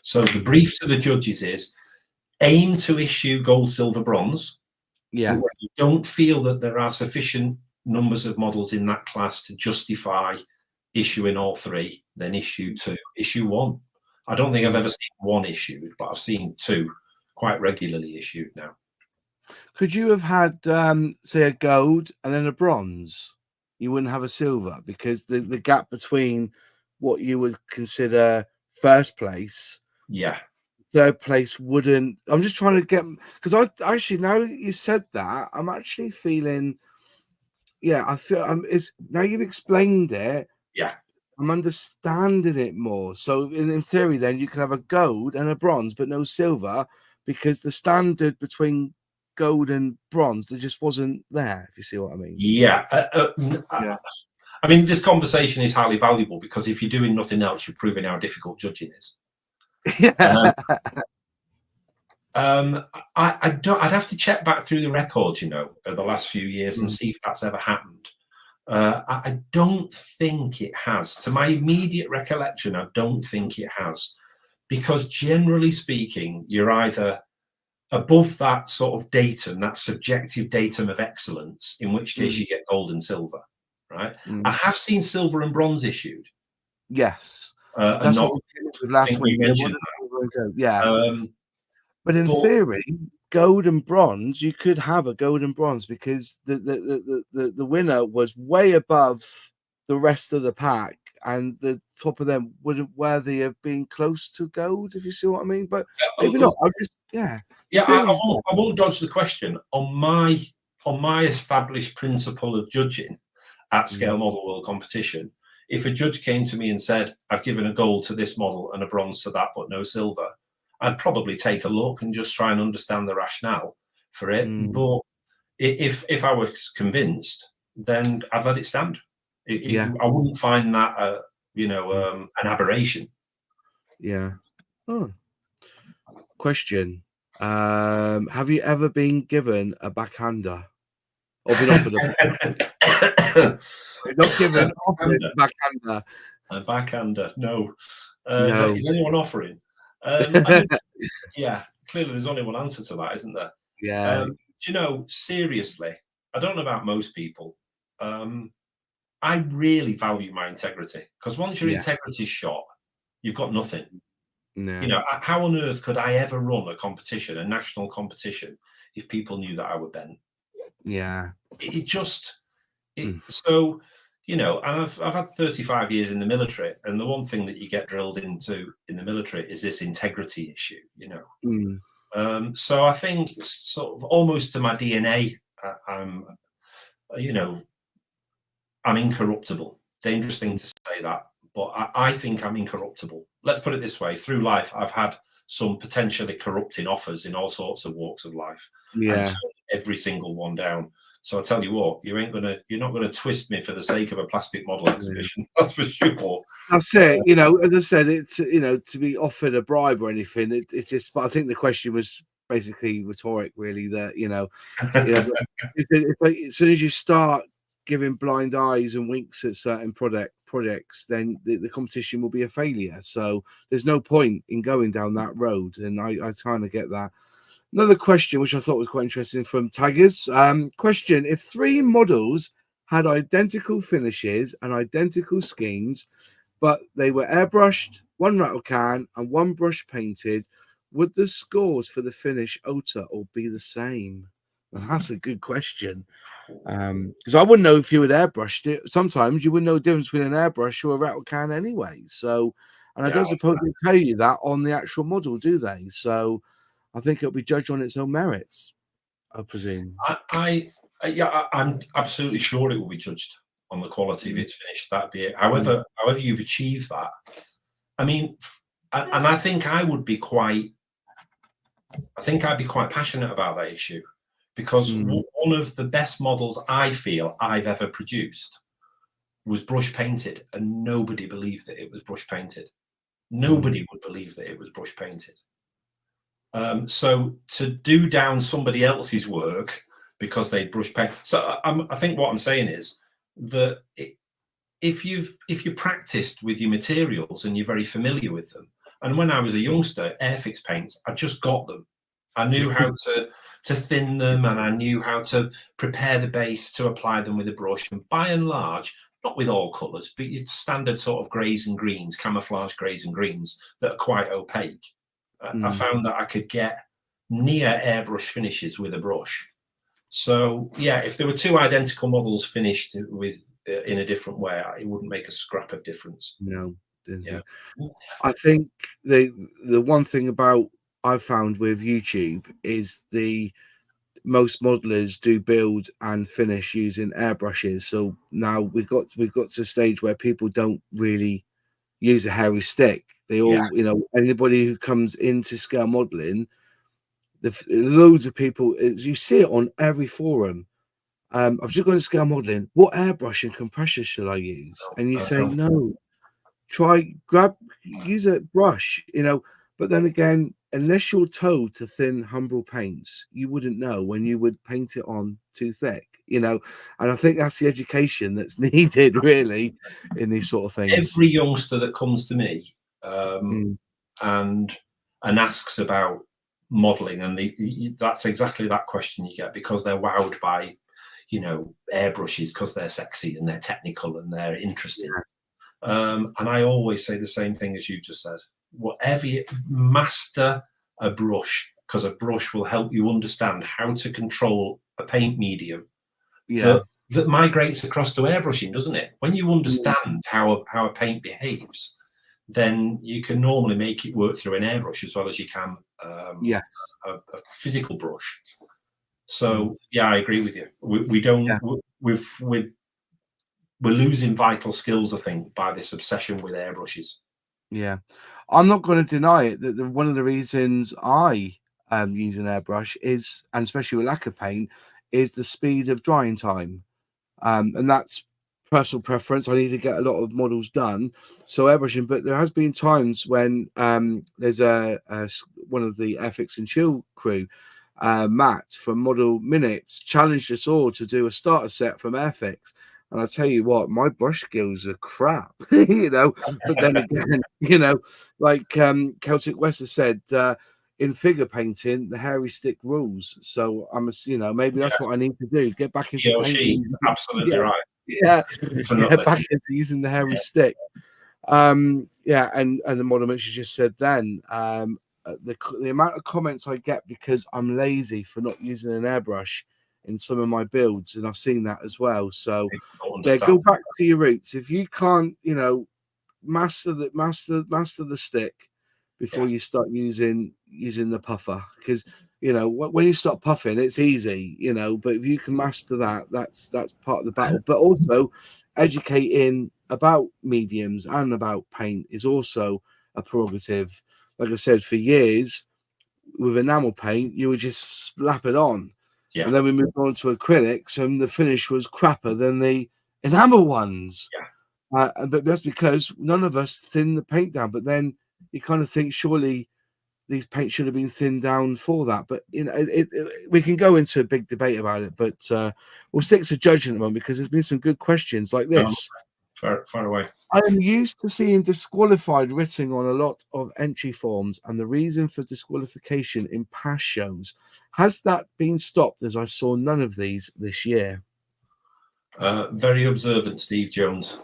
So the brief to the judges is, aim to issue gold, silver, bronze. But when you don't feel that there are sufficient numbers of models in that class to justify issuing all 3, then issue 2, issue 1. I don't think I've ever seen 1 issued, but I've seen 2 quite regularly issued now. Could you have had, say, a gold and then a bronze? You wouldn't have a silver, because the gap between what you would consider first place, 3rd place wouldn't. I'm just trying to get, because I actually, now that you said that, I'm actually feeling, I feel it's now you've explained it. I'm understanding it more. So in theory, then you could have a gold and a bronze, but no silver, because the standard between gold and bronze, there just wasn't there. If you see what I mean? I mean, this conversation is highly valuable, because if you're doing nothing else, you're proving how difficult judging is. I'd have to check back through the records, you know, of the last few years and see if that's ever happened. I don't think it has. To my immediate recollection, I don't think it has, because generally speaking, you're either above that sort of datum, that subjective datum of excellence, in which case you get gold and silver, right? I have seen silver and bronze issued. Yes. That's what we did with last week. But in theory, gold and bronze, you could have a gold and bronze, because the winner was way above the rest of the pack, and the top of them wouldn't worthy of being close to gold, if you see what I mean. But maybe not. I won't dodge the question. On my established principle of judging at scale model world competition, if a judge came to me and said, I've given a gold to this model and a bronze to that, but no silver, I'd probably take a look and just try and understand the rationale for it. But if I was convinced, then I'd let it stand. I wouldn't find that an aberration. Question: have you ever been given a backhander, or been offered not given, offered a backhander? A backhander? No. Is anyone offering? I mean, clearly there's only one answer to that, isn't there? Do you know, seriously, I don't know about most people. I really value my integrity, because once your integrity is shot, you've got nothing. You know, how on earth could I ever run a competition, a national competition, if people knew that I were bent? So, you know, I've had 35 years in the military, and the one thing that you get drilled into in the military is this integrity issue, you know. So I think sort of almost to my DNA, I'm incorruptible. Dangerous thing to say that, but I think I'm incorruptible. Let's put it this way: through life, I've had some potentially corrupting offers in all sorts of walks of life. And turned every single one down. So I tell you what, you're not gonna twist me for the sake of a plastic model exhibition. That's for sure. That's it. You know, as I said, it's, you know, to be offered a bribe or anything. It's just. But I think the question was basically rhetoric, really. That but it's like as soon as you start giving blind eyes and winks at certain projects, then the competition will be a failure. So there's no point in going down that road, and I kind of get that. Another question, which I thought was quite interesting from Tigers. Question: if 3 models had identical finishes and identical schemes, but they were airbrushed, 1 rattle can, and 1 brush painted, would the scores for the finish alter or be the same? Well, that's a good question. Because I wouldn't know if you had airbrushed it. Sometimes you wouldn't know the difference between an airbrush or a rattle can anyway. So, and I don't suppose they tell you that on the actual model, do they? So I think it'll be judged on its own merits, I presume. I'm absolutely sure it will be judged on the quality of its finish. That'd be it. However you've achieved that, I mean, and I think I'd be quite passionate about that issue, because one of the best models I feel I've ever produced was brush painted, and nobody believed that it was brush painted. Nobody would believe that it was brush painted. So to do down somebody else's work because they brush paint. So I think what I'm saying is that if you practiced with your materials and you're very familiar with them, and when I was a youngster, Airfix paints, I just got them. I knew how to thin them, and I knew how to prepare the base to apply them with a brush. And by and large, not with all colours, but your standard sort of greys and greens, camouflage greys and greens that are quite opaque. I found that I could get near airbrush finishes with a brush. So yeah, if there were 2 identical models finished with in a different way, it wouldn't make a scrap of difference. No, didn't. I think the one thing about I've found with YouTube is the most modelers do build and finish using airbrushes. So now we've got to a stage where people don't really use a hairy stick. They all, anybody who comes into scale modeling, loads of people, you see it on every forum. I've just gone to scale modeling. What airbrush and compressor should I use? And you say, no, use a brush, But then again, unless you're told to thin Humbrol paints, you wouldn't know when you would paint it on too thick, And I think that's the education that's needed, really, in these sort of things. Every youngster that comes to me and asks about modeling, and that's exactly that question you get, because they're wowed by, airbrushes, because they're sexy and they're technical and they're interesting. And I always say the same thing as you just said. Whatever you master a brush, because a brush will help you understand how to control a paint medium that migrates across to airbrushing, doesn't it? When you understand how a paint behaves, then you can normally make it work through an airbrush as well as you can a physical brush. So I agree with you. We don't. We're losing vital skills, I think, by this obsession with airbrushes. Yeah, I'm not going to deny it that one of the reasons I use an airbrush is, and especially with lacquer paint, is the speed of drying time, and that's personal preference. I need to get a lot of models done, so airbrushing. But there has been times when there's one of the Airfix and Chill crew, Matt from Model Minutes, challenged us all to do a starter set from Airfix. And I tell you what, my brush skills are crap, But then again, like Celtic West has said, in figure painting, the hairy stick rules. So maybe that's what I need to do. Get back into painting. Absolutely right. Yeah, get back into using the hairy stick. And the model Mitch just said then, the amount of comments I get because I'm lazy for not using an airbrush in some of my builds, and I've seen that as well. So go back to your roots. If you can't, master the stick before you start using the puffer, because when you start puffing, it's easy, but if you can master that, that's part of the battle. But also educating about mediums and about paint is also a prerogative. Like I said, for years with enamel paint, you would just slap it on. And then we moved on to acrylics, and the finish was crapper than the enamel ones. But that's because none of us thin the paint down. But then you kind of think, surely these paints should have been thinned down for that. But you know, we can go into a big debate about it. But we'll stick to judging at the moment because there's been some good questions like this. Far away. I am used to seeing disqualified written on a lot of entry forms and the reason for disqualification in past shows. Has that been stopped as I saw none of these this year? Very observant, Steve Jones.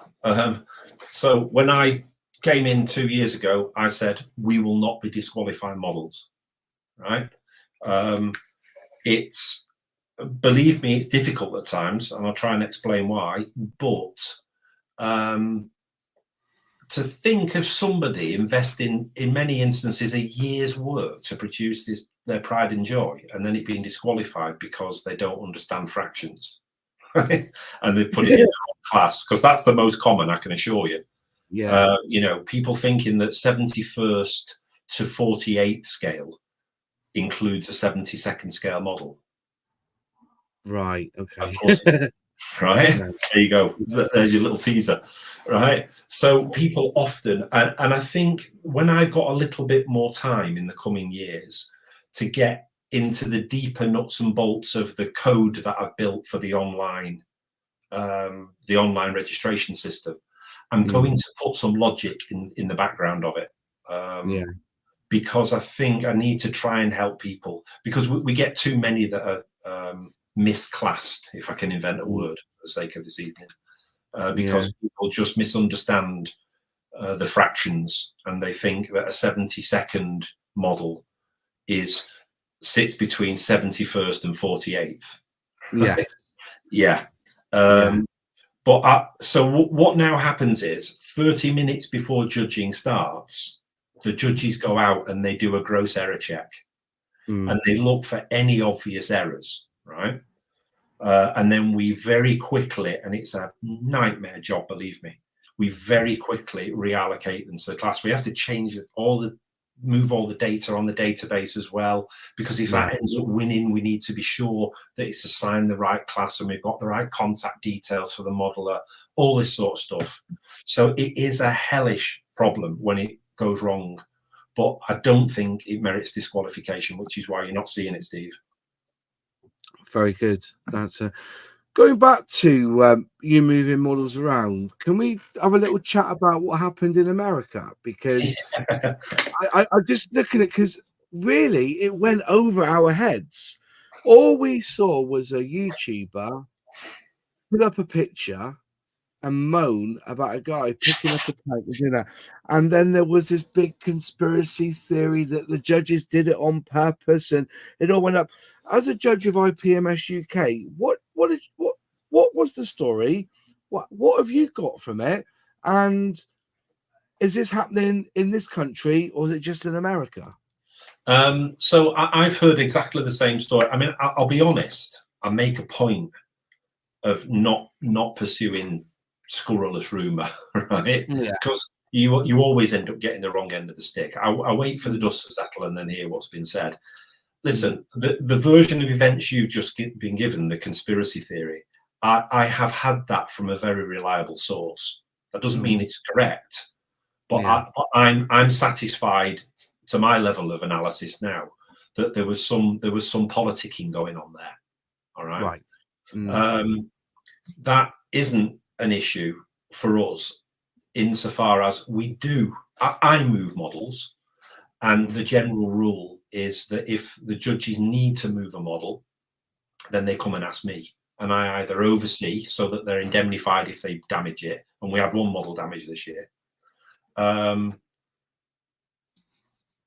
So when I came in 2 years ago, I said, we will not be disqualifying models, right? Believe me, it's difficult at times, and I'll try and explain why, but to think of somebody investing in many instances a year's work to produce their pride and joy, and then it being disqualified because they don't understand fractions, right? And they've put it in the wrong class, because that's the most common, I can assure you. Yeah. You know, people thinking that 71st to 48th scale includes a 72nd scale model. Right. Okay. Of course. Right, No. there you go. There's your little teaser, right? So people often, and I think when I've got a little bit more time in the coming years to get into the deeper nuts and bolts of the code that I've built for the online registration system, I'm going to put some logic in the background of it. Because I think I need to try and help people, because we get too many that are misclassed, if I can invent a word for the sake of this evening, because people just misunderstand the fractions, and they think that a 72nd model sits between 71st and 48th. Right? But so what now happens is 30 minutes before judging starts, the judges go out and they do a gross error check, and they look for any obvious errors, right? And then we very quickly, and it's a nightmare job, believe me, we very quickly reallocate them to the class. We have to change move all the data on the database as well, because if that ends up winning, we need to be sure that it's assigned the right class and we've got the right contact details for the modeler, all this sort of stuff. So it is a hellish problem when it goes wrong, but I don't think it merits disqualification, which is why you're not seeing it, Steve. Very good. That's going back to you moving models around. Can we have a little chat about what happened in America? Because I'm just looking at, because really it went over our heads. All we saw was a YouTuber put up a picture and moan about a guy picking up a tank and doing that. And then there was this big conspiracy theory that the judges did it on purpose, and it all went up. As a judge of IPMS UK, what was the story? What have you got from it? And is this happening in this country, or is it just in America? So I've heard exactly the same story. I mean, I'll be honest. I make a point of not pursuing scurrilous rumor, right? Because you always end up getting the wrong end of the stick. I wait for the dust to settle and then hear what's been said. Listen, the version of events you've just been given, the conspiracy theory, I have had that from a very reliable source. That doesn't mean it's correct, but I'm satisfied to my level of analysis now that there was some politicking going on there. All right. That isn't an issue for us insofar as I move models, and the general rule is that if the judges need to move a model, then they come and ask me, and I either oversee so that they're indemnified if they damage it, and we had one model damage this year,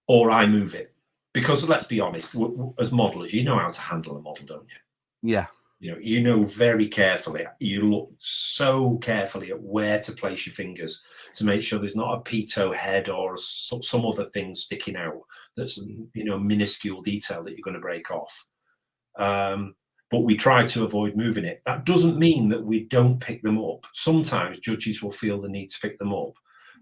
or I move it. Because let's be honest, as modelers, you know how to handle a model, don't you? Yeah. You know very carefully. You look so carefully at where to place your fingers to make sure there's not a pitot head or some other thing sticking out that's minuscule detail that you're going to break off. But we try to avoid moving it. That doesn't mean that we don't pick them up. Sometimes judges will feel the need to pick them up,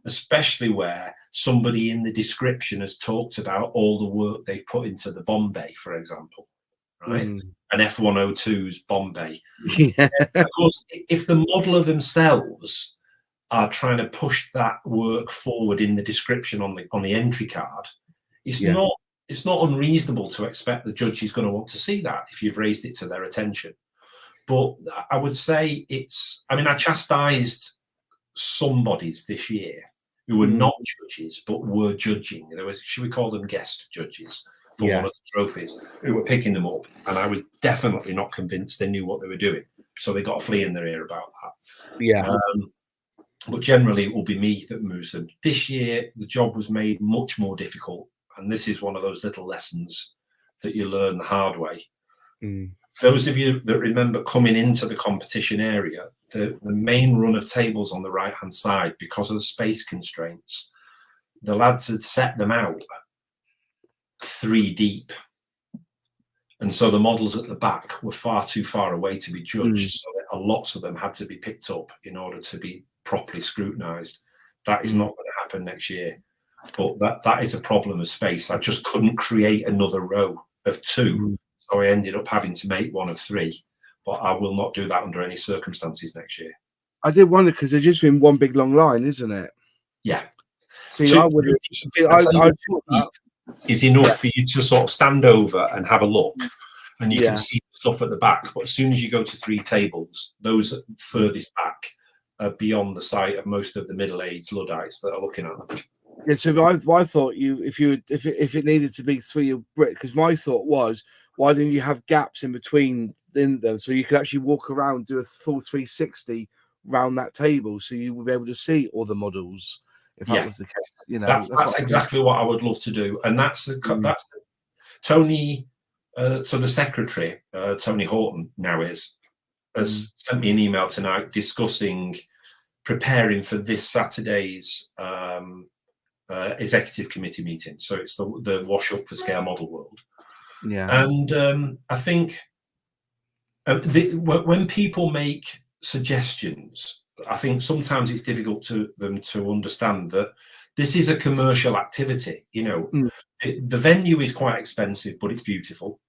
especially where somebody in the description has talked about all the work they've put into the bomb bay, for example, right? An F-102's bomb bay. Of course, if the modeler themselves are trying to push that work forward in the description on the entry card, it's not it's not unreasonable to expect the judge is going to want to see that if you've raised it to their attention. But I would say I chastised some bodies this year who were not judges but were judging. There was, should we call them guest judges for one of the trophies, who were picking them up, and I was definitely not convinced they knew what they were doing. So they got a flea in their ear about that. Yeah. But generally, it will be me that moves them. This year, the job was made much more difficult, and this is one of those little lessons that you learn the hard way. Those of you that remember coming into the competition area, the main run of tables on the right-hand side, because of the space constraints, the lads had set them out 3 deep. And so the models at the back were far too far away to be judged. So that lots of them had to be picked up in order to be properly scrutinized. That is not going to happen next year. But that is a problem of space. I just couldn't create another row of 2. So I ended up having to make one of 3. But I will not do that under any circumstances next year. I did wonder, because there's just been one big long line, isn't it? Yeah. See, I would is enough for you to sort of stand over and have a look, and you can see stuff at the back. But as soon as you go to 3 tables, those furthest back are beyond the sight of most of the middle-aged Luddites that are looking at them. Yeah, so I thought if it needed to be 3 of brick, because my thought was, why didn't you have gaps in between in them so you could actually walk around, do a full 360 round that table, so you would be able to see all the models if that was the case. You know, that's exactly what I would love to do, and that's Tony. So the secretary, Tony Horton, has sent me an email tonight discussing preparing for this Saturday's executive committee meeting. So it's the wash up for Scale Model World. Yeah, and I think when people make suggestions, I think sometimes it's difficult to them to understand that this is a commercial activity. You know, the venue is quite expensive, but it's beautiful.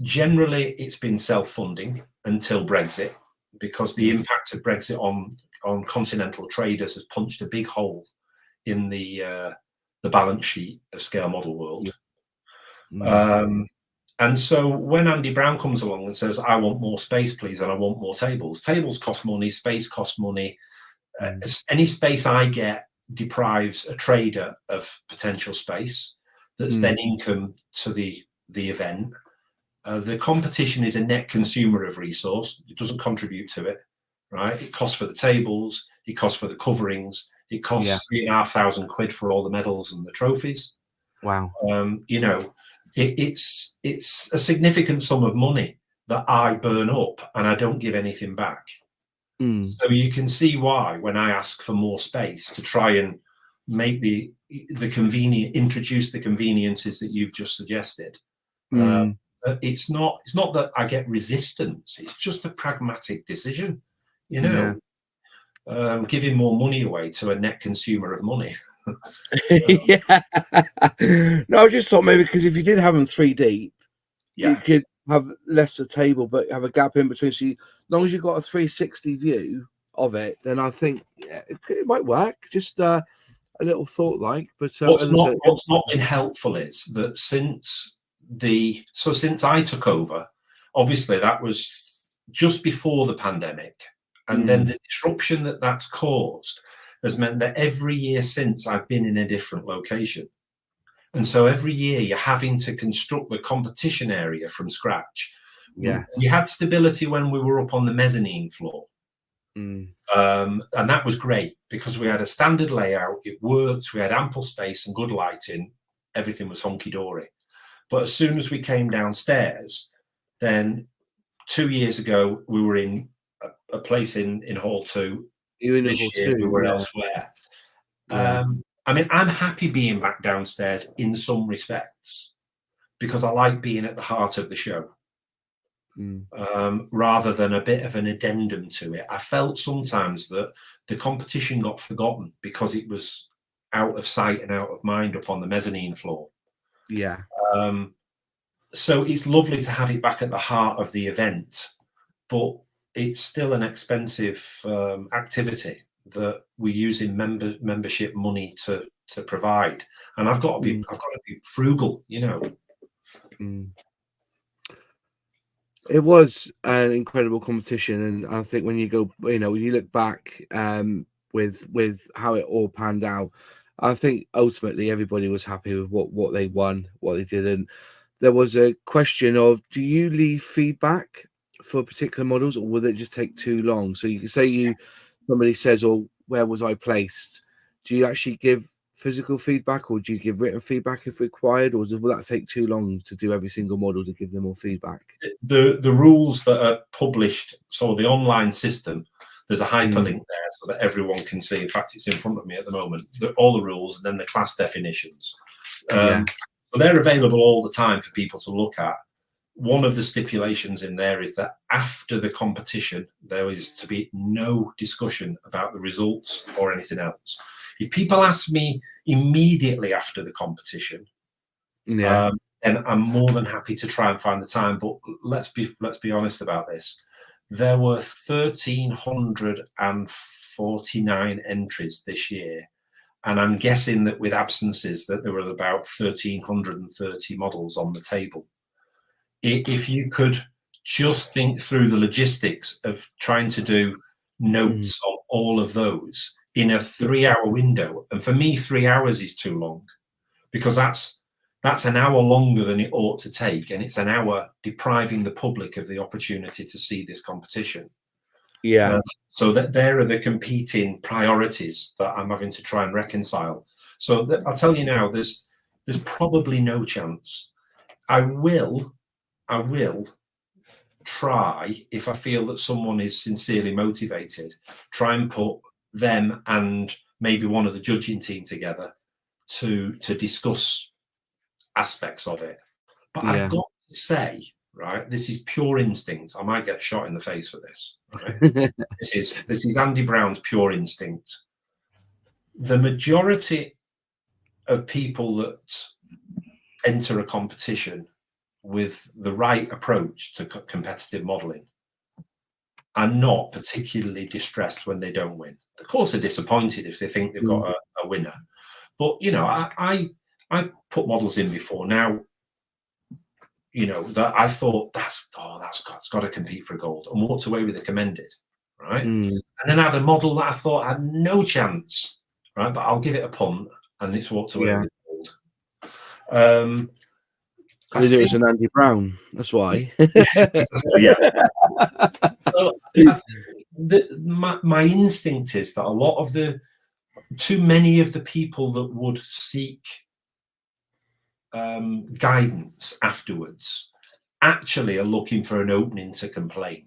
Generally, it's been self-funding until Brexit, because the impact of Brexit on continental traders has punched a big hole in the balance sheet of Scale Model World. And so when Andy Brown comes along and says, I want more space, please, and I want more tables. Tables cost money, space costs money. Any space I get deprives a trader of potential space that's then income to the event. The competition is a net consumer of resource. It doesn't contribute to it, right? It costs for the tables, it costs for the coverings, it costs £3,500 for all the medals and the trophies. Wow. You know, it's a significant sum of money that I burn up, and I don't give anything back. So you can see why, when I ask for more space to try and make the introduce the conveniences that you've just suggested, it's not that I get resistance. It's just a pragmatic decision, you know. Giving more money away to a net consumer of money. No, I just thought maybe because if you did have them 3 deep, you could have less a table, but have a gap in between. So as long as you've got a 360 view of it, then I think it might work. Just a little thought, but what's not been helpful is that since I took over, obviously that was just before the pandemic, and then the disruption that's caused has meant that every year since I've been in a different location. And so every year you're having to construct the competition area from scratch. Yes. We had stability when we were up on the mezzanine floor. And that was great because we had a standard layout, it worked, we had ample space and good lighting, everything was hunky-dory. But as soon as we came downstairs, then 2 years ago, we were in a place in Hall 2. This year we were elsewhere. I mean, I'm happy being back downstairs in some respects because I like being at the heart of the show, rather than a bit of an addendum to it. I felt sometimes that the competition got forgotten because it was out of sight and out of mind up on the mezzanine floor. Yeah. So it's lovely to have it back at the heart of the event, but it's still an expensive activity that we're using membership money to to provide, and I've got to be frugal, you know. It was an incredible competition, and I think when you go, you know, when you look back with how it all panned out, I think ultimately everybody was happy with what they won, what they did. And there was a question of, do you leave feedback for particular models, or will it just take too long? So you can say somebody says, "Oh, where was I placed?" Do you actually give physical feedback, or do you give written feedback if required, or will that take too long to do every single model to give them all feedback? The rules that are published, so the online system, there's a hyperlink there so that everyone can see. In fact, it's in front of me at the moment. All the rules and then the class definitions. So they're available all the time for people to look at. One of the stipulations in there is that after the competition, there is to be no discussion about the results or anything else. If people ask me immediately after the competition, then I'm more than happy to try and find the time. But let's be honest about this. There were 1,349 entries this year, and I'm guessing that with absences that there were about 1,330 models on the table. If you could just think through the logistics of trying to do notes on all of those in a 3-hour window, and for me 3 hours is too long, because that's an hour longer than it ought to take, and it's an hour depriving the public of the opportunity to see this competition. So that there are the competing priorities that I'm having to try and reconcile. So I'll tell you now, there's probably no chance. I will try, if I feel that someone is sincerely motivated, try and put them and maybe one of the judging team together to discuss aspects of it. But I've got to say, right, this is pure instinct. I might get shot in the face for this. Right? This is Andy Brown's pure instinct. The majority of people that enter a competition with the right approach to competitive modeling are not particularly distressed when they don't win. Of course, they're disappointed if they think they've got a winner. But, you know, I put models in before now, you know, that I thought that's got to compete for gold, and walked away with a commended, right? And then I had a model that I thought had no chance, right? But I'll give it a punt, and it's walked away with gold. I think it was an Andy Brown. That's why. So my instinct is that too many of the people that would seek guidance afterwards actually are looking for an opening to complain.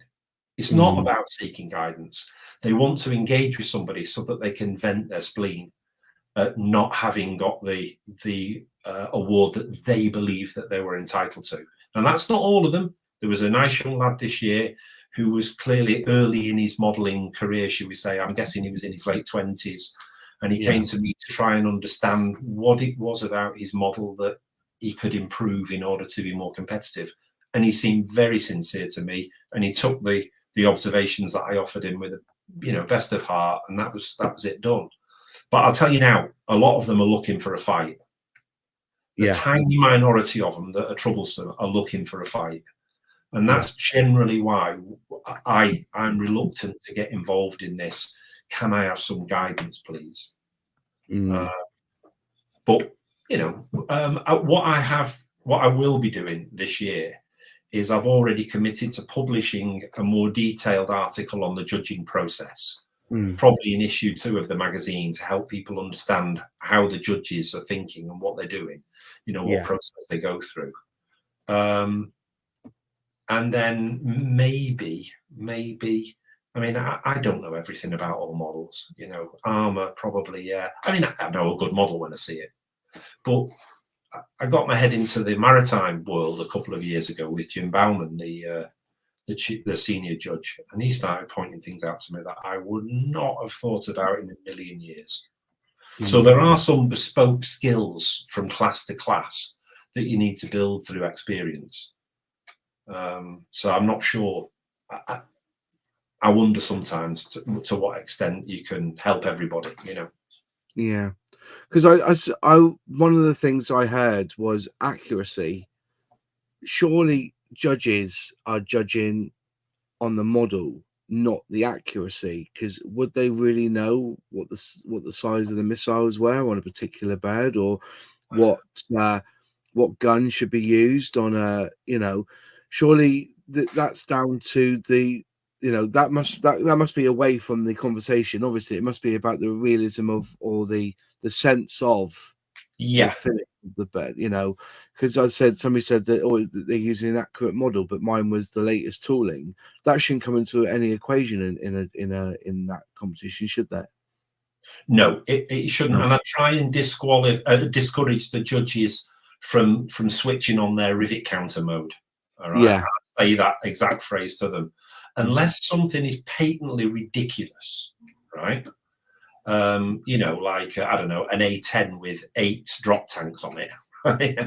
It's not about seeking guidance. They want to engage with somebody so that they can vent their spleen at not having got the award that they believe that they were entitled to. And that's not all of them. There was a nice young lad this year who was clearly early in his modelling career, should we say. I'm guessing he was in his late 20s. And he came to me to try and understand what it was about his model that he could improve in order to be more competitive. And he seemed very sincere to me. And he took the observations that I offered him with, best of heart. And that was it done. But I'll tell you now, a lot of them are looking for a fight. The tiny minority of them that are troublesome are looking for a fight. And that's generally why I'm reluctant to get involved in this. Can I have some guidance, please? But, what I will be doing this year is I've already committed to publishing a more detailed article on the judging process. Probably in issue 2 of the magazine, to help people understand how the judges are thinking and what they're doing, what process they go through. And then maybe, I mean, I don't know everything about all models, armor probably, I mean, I know a good model when I see it, but I got my head into the maritime world a couple of years ago with Jim Bauman, the senior judge, and he started pointing things out to me that I would not have thought about in a million years. So there are some bespoke skills from class to class that you need to build through experience. So I'm not sure. I wonder sometimes to what extent you can help everybody, Yeah. Because one of the things I heard was accuracy. Surely judges are judging on the model, not the accuracy, because would they really know what the size of the missiles were on a particular bird, or what gun should be used on a, surely that's down to the, that must be away from the conversation. Obviously it must be about the realism of, or the sense of the finish of the bird, because somebody said that they're using an accurate model, but mine was the latest tooling. That shouldn't come into any equation in that competition, should that? No, it shouldn't. And I try and discourage the judges from switching on their rivet counter mode. All right. Yeah. I say that exact phrase to them. Unless something is patently ridiculous, right? Like I don't know, an A10 with 8 drop tanks on it. Right?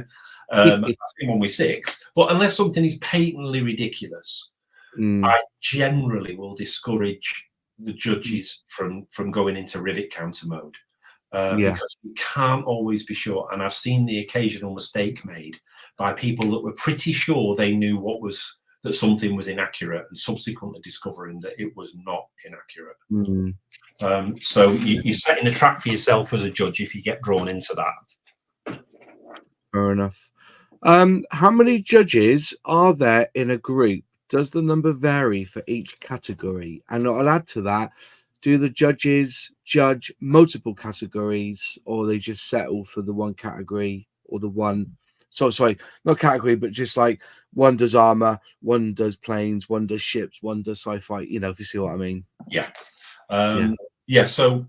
I've seen one with 6. But unless something is patently ridiculous, I generally will discourage the judges from going into rivet counter mode, because you can't always be sure. And I've seen the occasional mistake made by people that were pretty sure they knew that something was inaccurate, and subsequently discovering that it was not inaccurate. So you're setting a trap for yourself as a judge if you get drawn into that. Fair enough. How many judges are there in a group? Does the number vary for each category? And I'll add to that, do the judges judge multiple categories, or they just settle for the one category, or the one? So sorry, not category, but just like one does armor, one does planes, one does ships, one does sci-fi. If you see what I mean. Yeah. So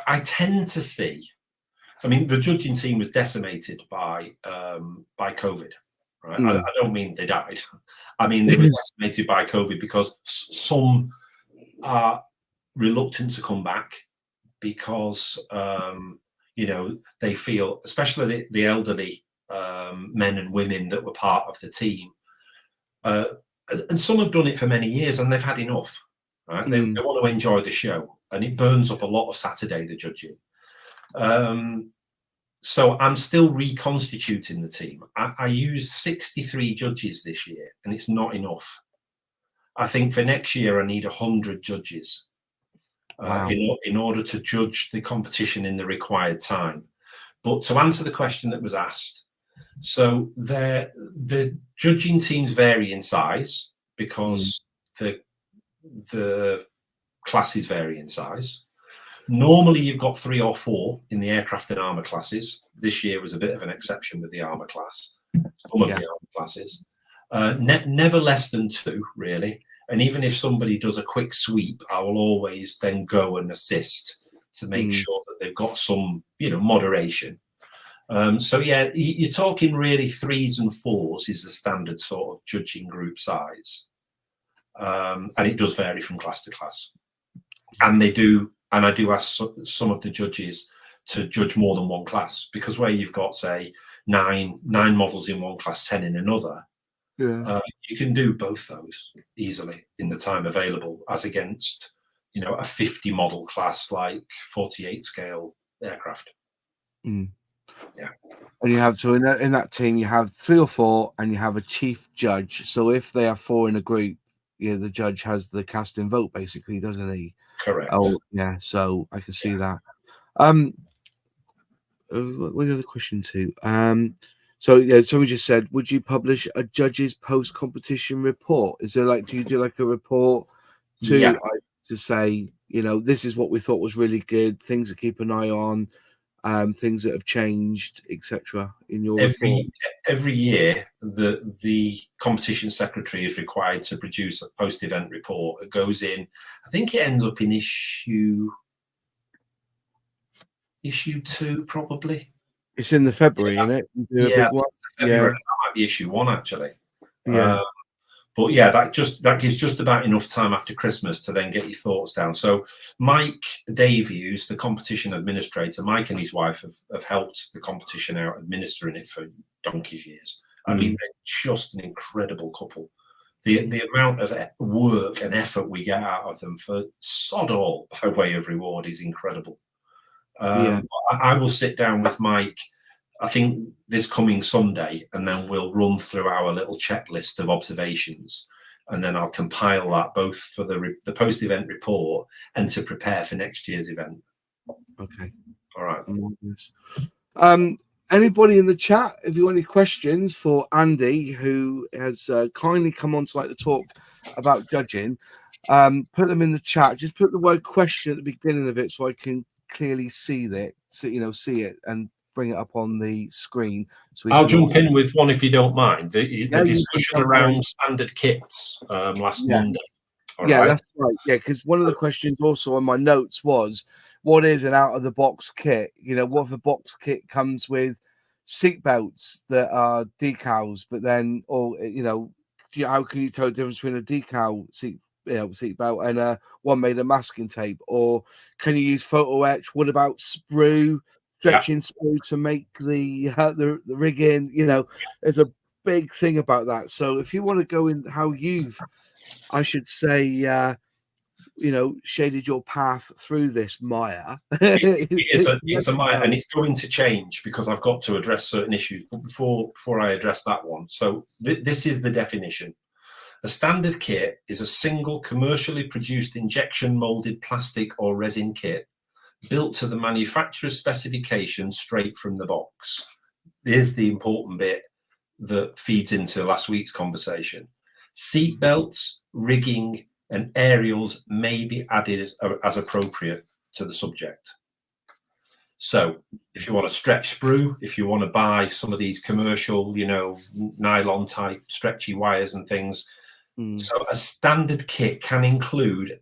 I tend to see. I mean, the judging team was decimated by COVID. Right? I don't mean they died. I mean they were decimated by COVID because some are reluctant to come back because they feel, especially the elderly men and women that were part of the team, and some have done it for many years and they've had enough. Right? They want to enjoy the show, and it burns up a lot of Saturday, the judging. So I'm still reconstituting the team. I used 63 judges this year, and it's not enough. I think for next year I need 100 judges in order to judge the competition in the required time. But to answer the question that was asked, so the judging teams vary in size because the classes vary in size. Normally, you've got 3 or 4 in the aircraft and armor classes. This year was a bit of an exception with the armor class. Some of the armor classes, never less than 2, really. And even if somebody does a quick sweep, I will always then go and assist to make sure that they've got some, moderation. So yeah, you're talking really 3s and 4s is the standard sort of judging group size, and it does vary from class to class. And I do ask some of the judges to judge more than one class, because where you've got, say, 9 models in one class, 10 in another, you can do both those easily in the time available, as against, a 50 model class like 48 scale aircraft. Yeah. And you have, so in that team, you have 3 or 4, and you have a chief judge. So if they are 4 in a group, the judge has the casting vote, basically, doesn't he? Correct. Oh, yeah. So I can see that. What other question too? So someone just said, would you publish a judge's post-competition report? Is there do you do a report to say, this is what we thought was really good, things to keep an eye on, things that have changed, etc. in your report? Every year, the competition secretary is required to produce a post-event report. It goes in, I think it ends up in issue 2, probably. It's in the February, isn't it? February. That might be issue 1, actually. But yeah, that gives just about enough time after Christmas to then get your thoughts down. So Mike Davey, who's the competition administrator, Mike and his wife have helped the competition out, administering it for donkey's years. I mean, they're just an incredible couple. The amount of work and effort we get out of them for sod all by way of reward is incredible. I will sit down with Mike, I think this coming Sunday, and then we'll run through our little checklist of observations, and then I'll compile that both for the post-event report and to prepare for next year's event. Okay. All right. Anybody in the chat, if you want any questions for Andy, who has kindly come on tonight to talk about judging, put them in the chat. Just put the word question at the beginning of it so I can clearly see that, see it and bring it up on the screen. So I'll jump in with one if you don't mind. The discussion around on standard kits last Monday. All right? That's right. Yeah, because one of the questions also on my notes was, what is an out-of-the-box kit? What if a box kit comes with seat belts that are decals, but then, how can you tell the difference between a decal seat belt and one made of masking tape? Or can you use photo etch? What about sprue, stretching sprue to make the rigging? There's a big thing about that. So if you want to go in how I should say, shaded your path through this mire. it's a mire, and it's going to change because I've got to address certain issues. But before I address that one, so this is the definition. A standard kit is a single commercially produced injection molded plastic or resin kit built to the manufacturer's specifications straight from the box. Here's the important bit that feeds into last week's conversation. Seat belts, rigging, and aerials may be added as appropriate to the subject. So if you want to stretch sprue, if you want to buy some of these commercial, nylon type stretchy wires and things, so a standard kit can include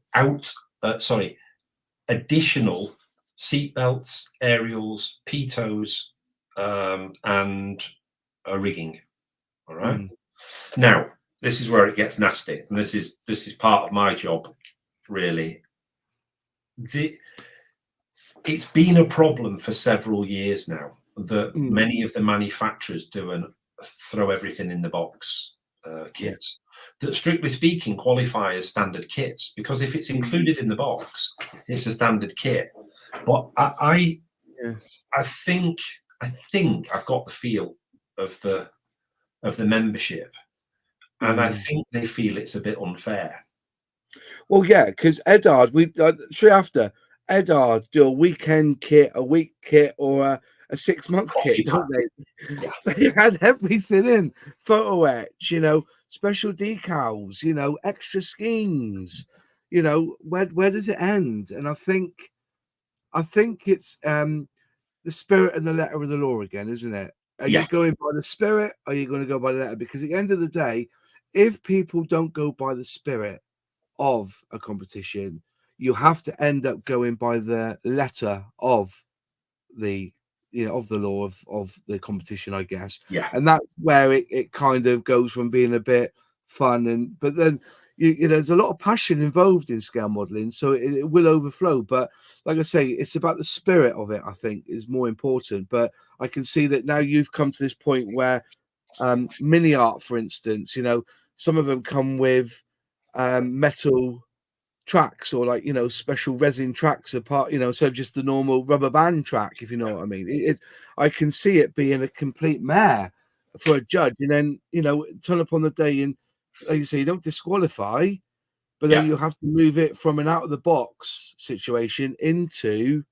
additional seat belts, aerials, pitos, and a rigging. All right. Now, this is where it gets nasty, and this is part of my job, really. It's been a problem for several years now that many of the manufacturers do and throw everything in the box kits that, strictly speaking, qualify as standard kits, because if it's included in the box, it's a standard kit. But I think I've got the feel of the membership. And I think they feel it's a bit unfair. Well, yeah, because Eddard, straight after Eddard do a weekend kit, a week kit, or a 6-month kit, don't they? Yeah. They had everything in photo etch, special decals, extra schemes. Where does it end? And I think it's the spirit and the letter of the law again, isn't it? Are you going by the spirit? Or are you going to go by the letter? Because at the end of the day, if people don't go by the spirit of a competition, you have to end up going by the letter of the of the law of the competition, I guess. Yeah. And that's where it kind of goes from being a bit fun but then there's a lot of passion involved in scale modeling, so it will overflow. But like I say, it's about the spirit of it, I think, is more important. But I can see that now you've come to this point where mini art, for instance, some of them come with metal tracks or special resin tracks apart, instead of just the normal rubber band track, if you know what I mean. I can see it being a complete mare for a judge, and then turn up on the day and, like you say, you don't disqualify, but then you have to move it from an out of the box situation into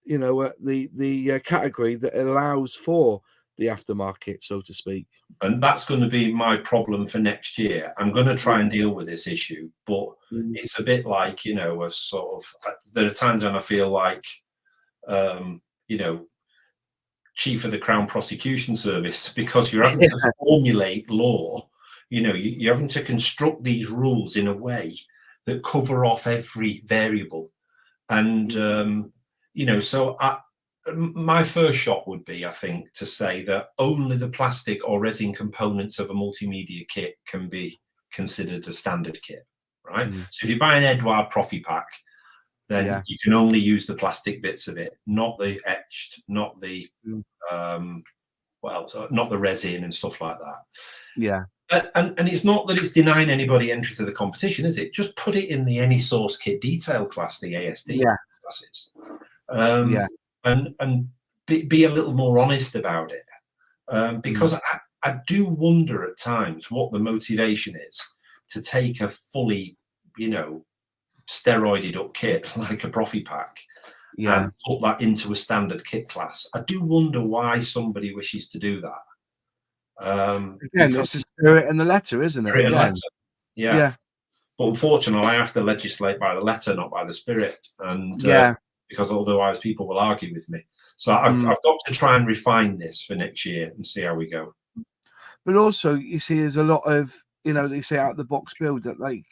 the category that allows for the aftermarket, so to speak. And that's going to be my problem for next year. I'm going to try and deal with this issue, but it's a bit like, a sort of, there are times when I feel like, chief of the Crown Prosecution Service, because you're having to formulate law, you're having to construct these rules in a way that cover off every variable. And, so my first shot would be, I think, to say that only the plastic or resin components of a multimedia kit can be considered a standard kit, right? So if you buy an Edouard Profi Pack, then you can only use the plastic bits of it, not the etched, not the not the resin and stuff like that. Yeah. And it's not that it's denying anybody entry to the competition, is it? Just put it in the any source kit detail class, the ASD classes. and be a little more honest about it, because I do wonder at times what the motivation is to take a fully, steroided up kit like a Profi Pack and put that into a standard kit class. I do wonder why somebody wishes to do that. Again, it's the spirit and the letter, isn't it? Again. Yeah. But unfortunately, I have to legislate by the letter, not by the spirit, and because otherwise people will argue with me. So I've got to try and refine this for next year and see how we go. But also, you see, there's a lot of they say out of the box build that like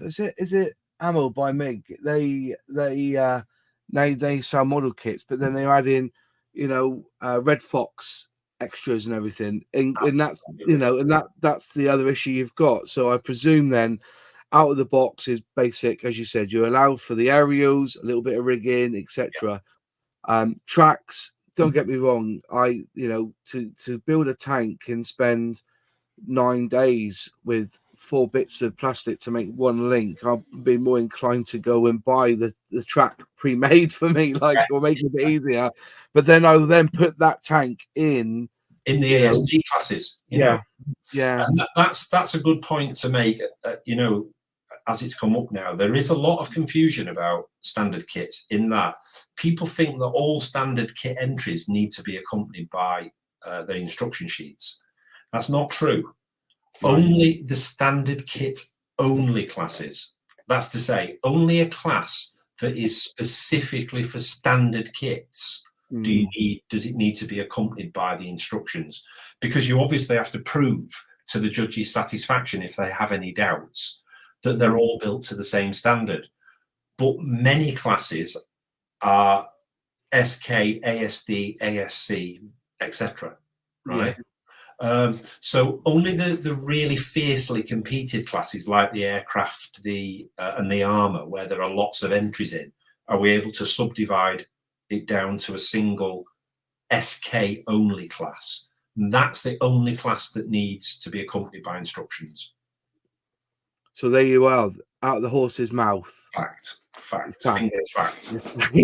is it Ammo by Mig? They sell model kits, but then they add in Red Fox extras and everything, and that's that's the other issue you've got. So I presume then out of the box is basic, as you said, you're allowed for the aerials, a little bit of rigging, etc. Tracks, don't get me wrong, I to build a tank and spend 9 days with 4 bits of plastic to make one link, I'll be more inclined to go and buy the track pre-made for me, or make it a bit easier. But then I'll put that tank in the ASD classes. Yeah. And that's a good point to make. As it's come up now, there is a lot of confusion about standard kits in that people think that all standard kit entries need to be accompanied by the instruction sheets. That's not true. Only the standard kit only classes. That's to say, only a class that is specifically for standard kits does it need to be accompanied by the instructions, because you obviously have to prove to the judge's satisfaction, if they have any doubts, that they're all built to the same standard. But many classes are SK, ASD, ASC, etc. Right? So only the really fiercely competed classes like the aircraft, and the armor, where there are lots of entries in, are we able to subdivide it down to a single SK only class. And that's the only class that needs to be accompanied by instructions. So there you are, out of the horse's mouth. Fact.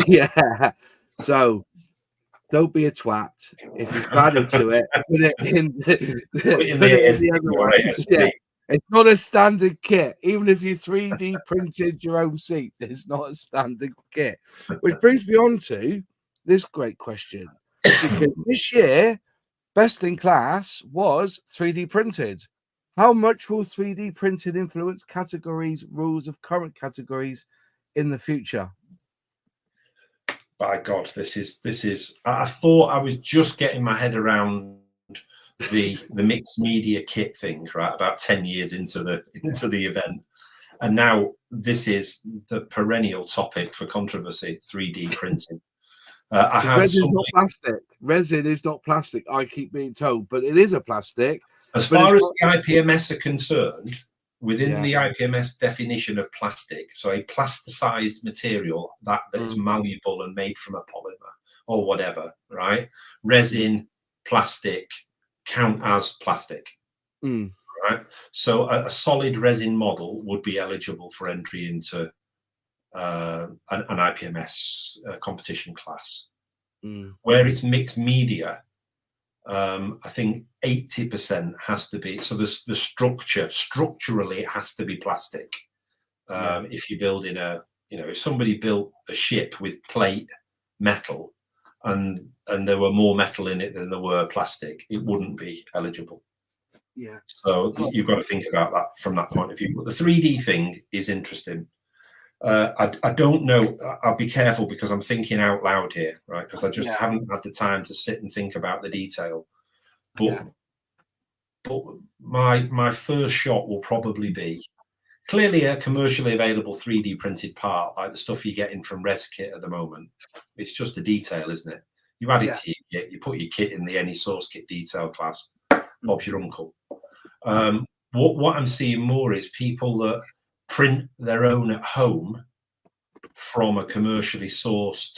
Yeah. So don't be a twat. If you've added to it, put it in the other one. Yeah. It's not a standard kit. Even if you 3D printed your own seat, it's not a standard kit. Which brings me on to this great question. Because this year, best in class was 3D printed. How much will 3D printed influence categories, rules of current categories in the future? By God, this is. I thought I was just getting my head around the mixed media kit thing, right? About 10 years into the event, and now this is the perennial topic for controversy: 3D printing. Resin is not plastic. Resin is not plastic. I keep being told, but it is a plastic. As far as the IPMS are concerned, within the IPMS definition of plastic, so a plasticized material that is malleable and made from a polymer or whatever, right? Resin, plastic count as plastic, right? So a solid resin model would be eligible for entry into an IPMS competition class. Where it's mixed media, I think 80% has to be, so the structurally it has to be plastic. If you're building if somebody built a ship with plate metal and there were more metal in it than there were plastic, it wouldn't be eligible. So you've got to think about that from that point of view. But the 3D thing is interesting. I don't know. I'll be careful because I'm thinking out loud here, right? Because I just haven't had the time to sit and think about the detail. But my first shot will probably be clearly a commercially available 3D printed part, like the stuff you're getting from ResKit at the moment. It's just a detail, isn't it? You add it to your kit, you put your kit in the any source kit detail class. Bob's your uncle. What I'm seeing more is people that print their own at home from a commercially sourced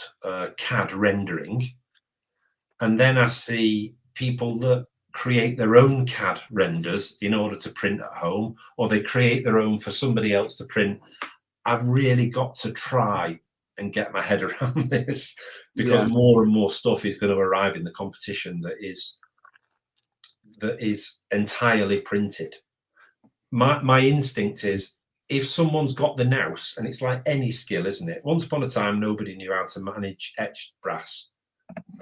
CAD rendering, and then I see people that create their own CAD renders in order to print at home, or they create their own for somebody else to print. I've really got to try and get my head around this, because more and more stuff is going to arrive in the competition that is entirely printed. My instinct is, if someone's got the nous, and it's like any skill, isn't it? Once upon a time, nobody knew how to manage etched brass.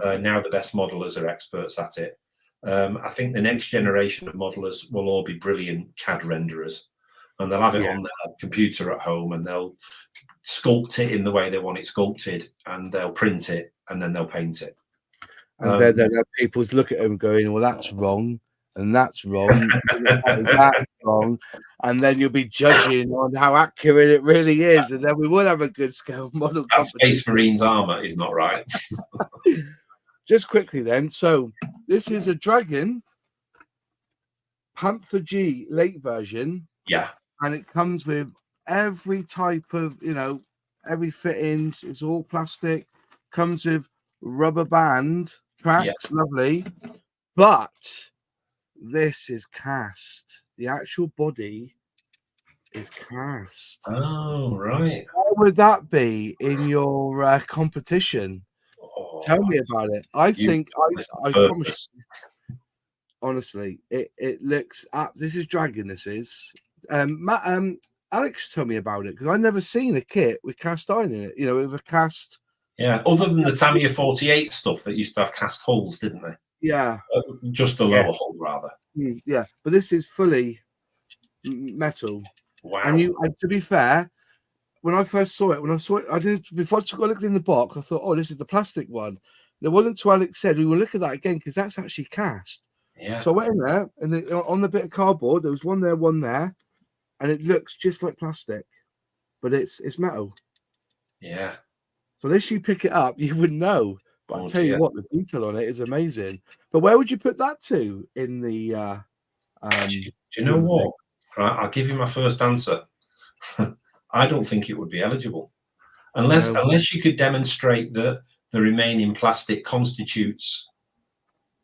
Now the best modelers are experts at it. I think the next generation of modelers will all be brilliant CAD renderers, and they'll have it on their computer at home, and they'll sculpt it in the way they want it sculpted, and they'll print it, and then they'll paint it. And then people look at them going, well, that's wrong, and that's wrong, and that's wrong. And then you'll be judging on how accurate it really is. And then we will have a good scale model. That Space Marines armor is not right. Just quickly then. So this is a Dragon Panther G late version. Yeah. And it comes with every type of, every fittings. It's all plastic. Comes with rubber band tracks. Lovely. But this is cast. The actual body is cast. Oh, right. How would that be in your competition? Oh, Tell me about it. I promise you, honestly, it looks up. This is Dragon. This is Alex told me about it, because I've never seen a kit with cast iron in it. With a cast. Yeah, other than the Tamiya 48 stuff that used to have cast hulls, didn't they? Yeah, just the lower hull, rather. Yeah, but this is fully metal. Wow. And to be fair, when I first saw it, I did before I looked in the box, I thought, oh, this is the plastic one. And it wasn't until Alex said, we will look at that again, because that's actually cast. Yeah. So I went in there, and on the bit of cardboard, there was one there, and it looks just like plastic, but it's metal. Yeah. So unless you pick it up, you wouldn't know. But I'll tell you what, the detail on it is amazing. But where would you put that to in the? Do you know what? Right, I'll give you my first answer. I don't think it would be eligible, unless you could demonstrate that the remaining plastic constitutes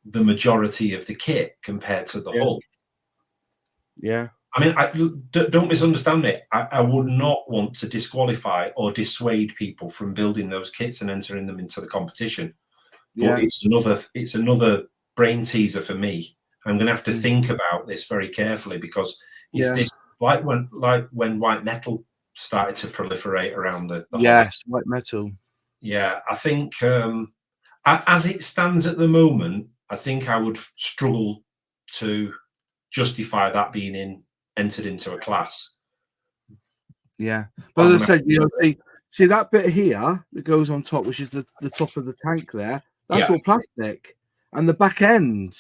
the majority of the kit compared to the hull. Yeah. I mean, don't misunderstand me. I would not want to disqualify or dissuade people from building those kits and entering them into the competition. But it's another brain teaser for me. I'm going to have to think about this very carefully, because if this, like when white metal started to proliferate around the white metal. Yeah, I think as it stands at the moment, I think I would struggle to justify that being entered into a class. Yeah, but as I said, see that bit here that goes on top, which is the top of the tank there. That's all plastic, and the back end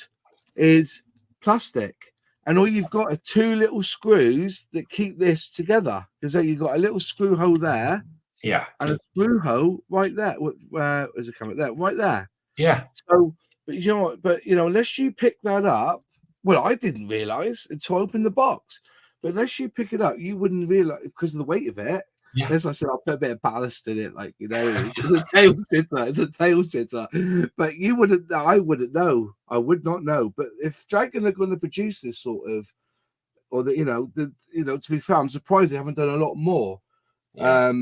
is plastic, and all you've got are two little screws that keep this together. Because you've got a little screw hole there, and a screw hole right there. Where is it coming? There, right there. Yeah. So, but you know what? But unless you pick that up, well, I didn't realize until I opened the box. But unless you pick it up, you wouldn't realize, because of the weight of it. Yeah. As I said, I'll put a bit of ballast in it, it's a tail sitter. It's a tail sitter. But you wouldn't know. I wouldn't know. I would not know. But if Dragon are going to produce this sort of, or to be fair, I'm surprised they haven't done a lot more. Yeah.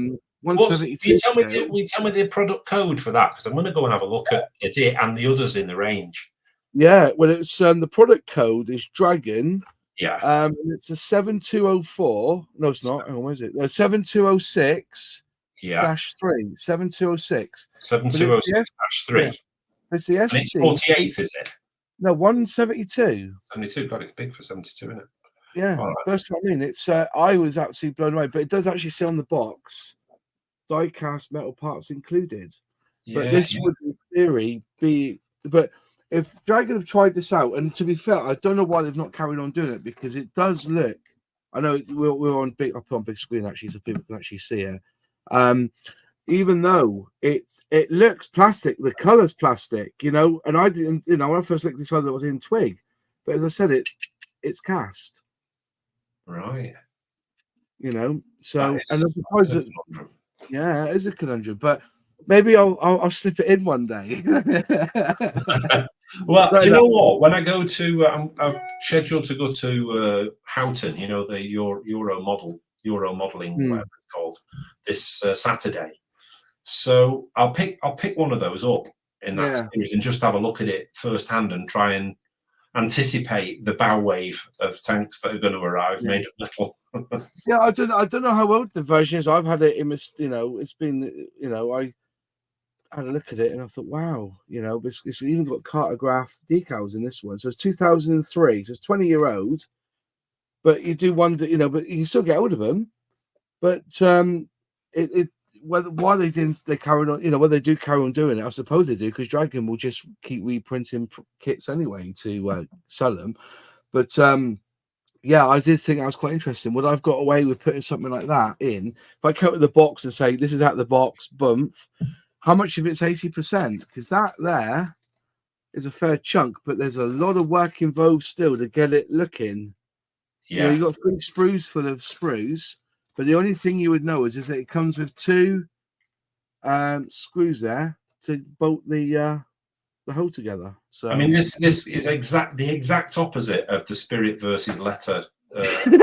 172. Tell me the product code for that, because I'm going to go and have a look at it and the others in the range. Yeah, well, it's the product code is Dragon. Yeah. It's a 7204. No, it's not. Hang on, where is it? No, 7206. Yeah. -3. 7206. 7206-3. It's the SD. And it's 48, is it? No, 172. 72. God, it's big for 72, isn't it? Yeah, right. That's what I mean. It's I was absolutely blown away, but it does actually say on the box, die-cast metal parts included. But this would, in theory, be. But if Dragon have tried this out, and to be fair, I don't know why they've not carried on doing it, because it does look. I know we're on big. I put on big screen actually, so people can actually see it. Even though it looks plastic, the color's plastic, and I didn't. When I first looked at this, I didn't twig. But as I said, it's cast. Right. So and I suppose that, it is a conundrum, but maybe I'll slip it in one day. Well, do you know what? When I go to, I'm scheduled to go to Houghton, the Euro modeling, whatever it's called, this Saturday. So I'll pick one of those up in that Yeah. series and just have a look at it firsthand and try and anticipate the bow wave of tanks that are going to arrive made of metal. Yeah, I don't know how old the version is. I've had it in it's been, I had a look at it and I thought, wow, it's even got cartograph decals in this one. So it's 2003, so it's 20-year-old. But you do wonder, but you can still get hold of them. But why they carried on, whether they do carry on doing it, I suppose they do, because Dragon will just keep reprinting kits anyway to sell them. But yeah, I did think that was quite interesting. Would I've got away with putting something like that in? If I cut with the box and say this is out the box, bump, how much of it's 80%? Because that there is a fair chunk, but there's a lot of work involved still to get it looking. Yeah. You got 3 sprues full of sprues, but the only thing you would know is that it comes with 2 screws there to bolt the hole together. So I mean, this is the exact opposite of the spirit versus letter 10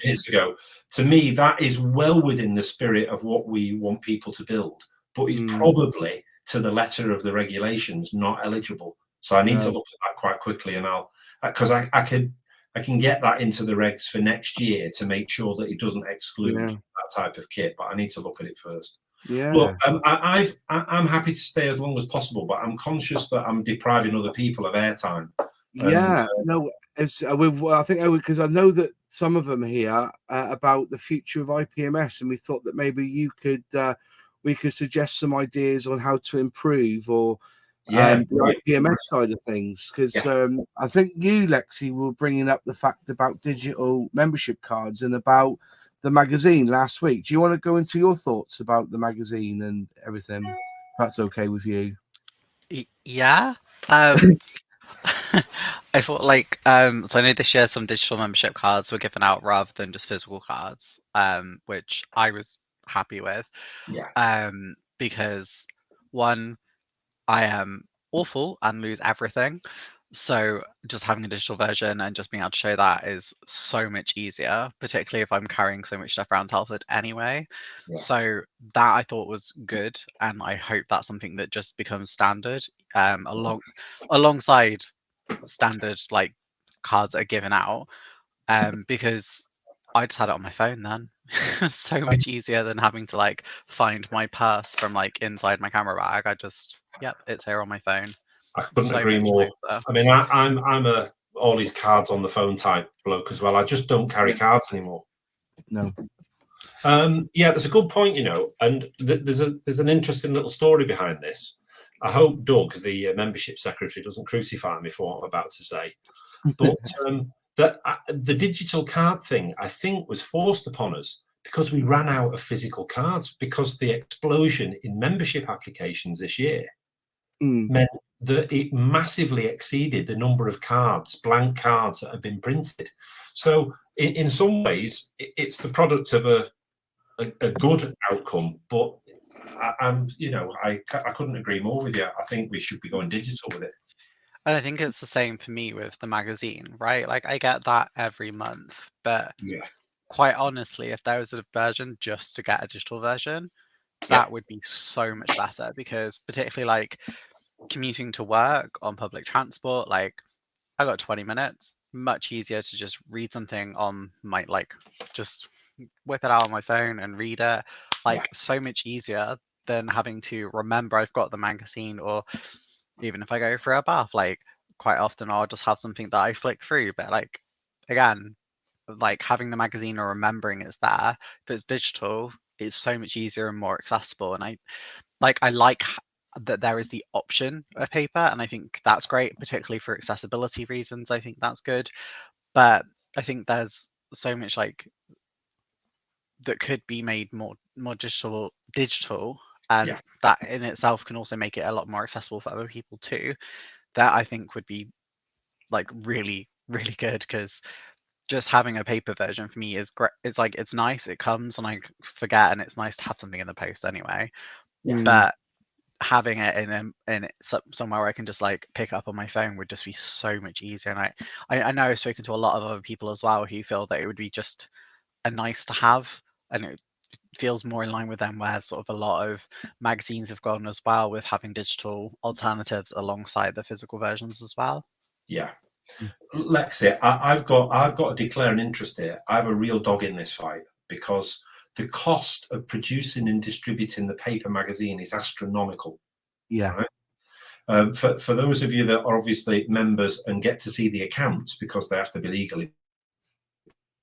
minutes ago. To me, that is well within the spirit of what we want people to build, but is probably to the letter of the regulations not eligible. So I need to look at that quite quickly, and because I can get that into the regs for next year to make sure that it doesn't exclude that type of kit, but I need to look at it first. Yeah. Look, I'm happy to stay as long as possible, but I'm conscious that I'm depriving other people of airtime. No, it's I think because I know that some of them here about the future of IPMS, and we thought that maybe you could we could suggest some ideas on how to improve or the IPMS side of things, because I think you, Lexi, were bringing up the fact about digital membership cards and about the magazine last week. Do you want to go into your thoughts about the magazine and everything? If that's okay with you. Yeah. I thought so I know this year some digital membership cards were given out rather than just physical cards, which I was happy with. Yeah. Because one, I am awful and lose everything. So just having a digital version and just being able to show that is so much easier, particularly if I'm carrying so much stuff around Telford anyway. Yeah. So that I thought was good, and I hope that's something that just becomes standard, alongside standard cards that are given out, because I just had it on my phone then. So much easier than having to find my purse from inside my camera bag. It's here on my phone. I couldn't agree more. I mean, I'm a all these cards on the phone type bloke as well. I just don't carry cards anymore. No. Yeah, that's a good point, and there's an interesting little story behind this. I hope Doug, the membership secretary, doesn't crucify me for what I'm about to say. But the digital card thing, I think, was forced upon us because we ran out of physical cards, because the explosion in membership applications this year meant that it massively exceeded the number of blank cards that have been printed. So in some ways, it's the product of a good outcome, but I couldn't agree more with you. I think we should be going digital with it. And I think it's the same for me with the magazine, right? I get that every month, but quite honestly, if there was a version just to get a digital version, that would be so much better, because particularly commuting to work on public transport, I got 20 minutes, much easier to just read something on my just whip it out on my phone and read it, so much easier than having to remember I've got the magazine. Or even if I go for a bath, quite often I'll just have something that I flick through, but again, having the magazine or remembering it's there. If it's digital, it's so much easier and more accessible, and I like that there is the option of paper, and I think that's great, particularly for accessibility reasons. I think that's good, but I think there's so much that could be made more digital, and that in itself can also make it a lot more accessible for other people too. That I think would be really, really good, because just having a paper version for me is great. It's nice, it comes and I forget, and it's nice to have something in the post anyway. But having it in somewhere where I can just pick up on my phone would just be so much easier. And I know I've spoken to a lot of other people as well who feel that it would be just a nice to have, and feels more in line with them, where sort of a lot of magazines have gone as well, with having digital alternatives alongside the physical versions as well. Yeah. Lexi, I've got to declare an interest here. I have a real dog in this fight, because the cost of producing and distributing the paper magazine is astronomical. Yeah. Right? For those of you that are obviously members and get to see the accounts, because they have to be legally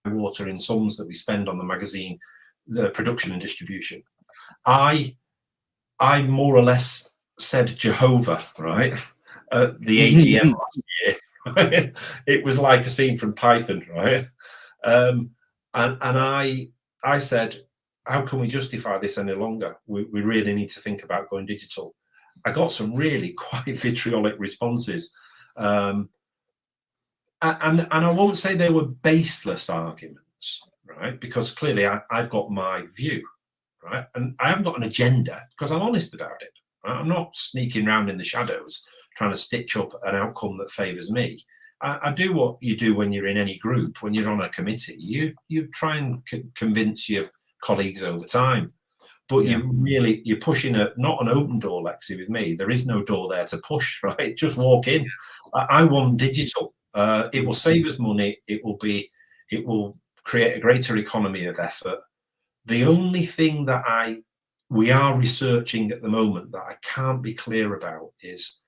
water in sums that we spend on the magazine, the production and distribution, I more or less said Jehovah, right, at the AGM last year. It was like a scene from Python, right? And I said, how can we justify this any longer? We really need to think about going digital. I got some really quite vitriolic responses. And I won't say they were baseless arguments, right? Because clearly I've got my view, right? And I haven't got an agenda, because I'm honest about it. Right? I'm not sneaking around in the shadows trying to stitch up an outcome that favours me. I do what you do when you're in any group. When you're on a committee, you try and convince your colleagues over time. But you're pushing not an open door, Lexi, with me. There is no door there to push, right? Just walk in. I want digital. It will save us money. It will create a greater economy of effort. The only thing that we are researching at the moment that I can't be clear about is,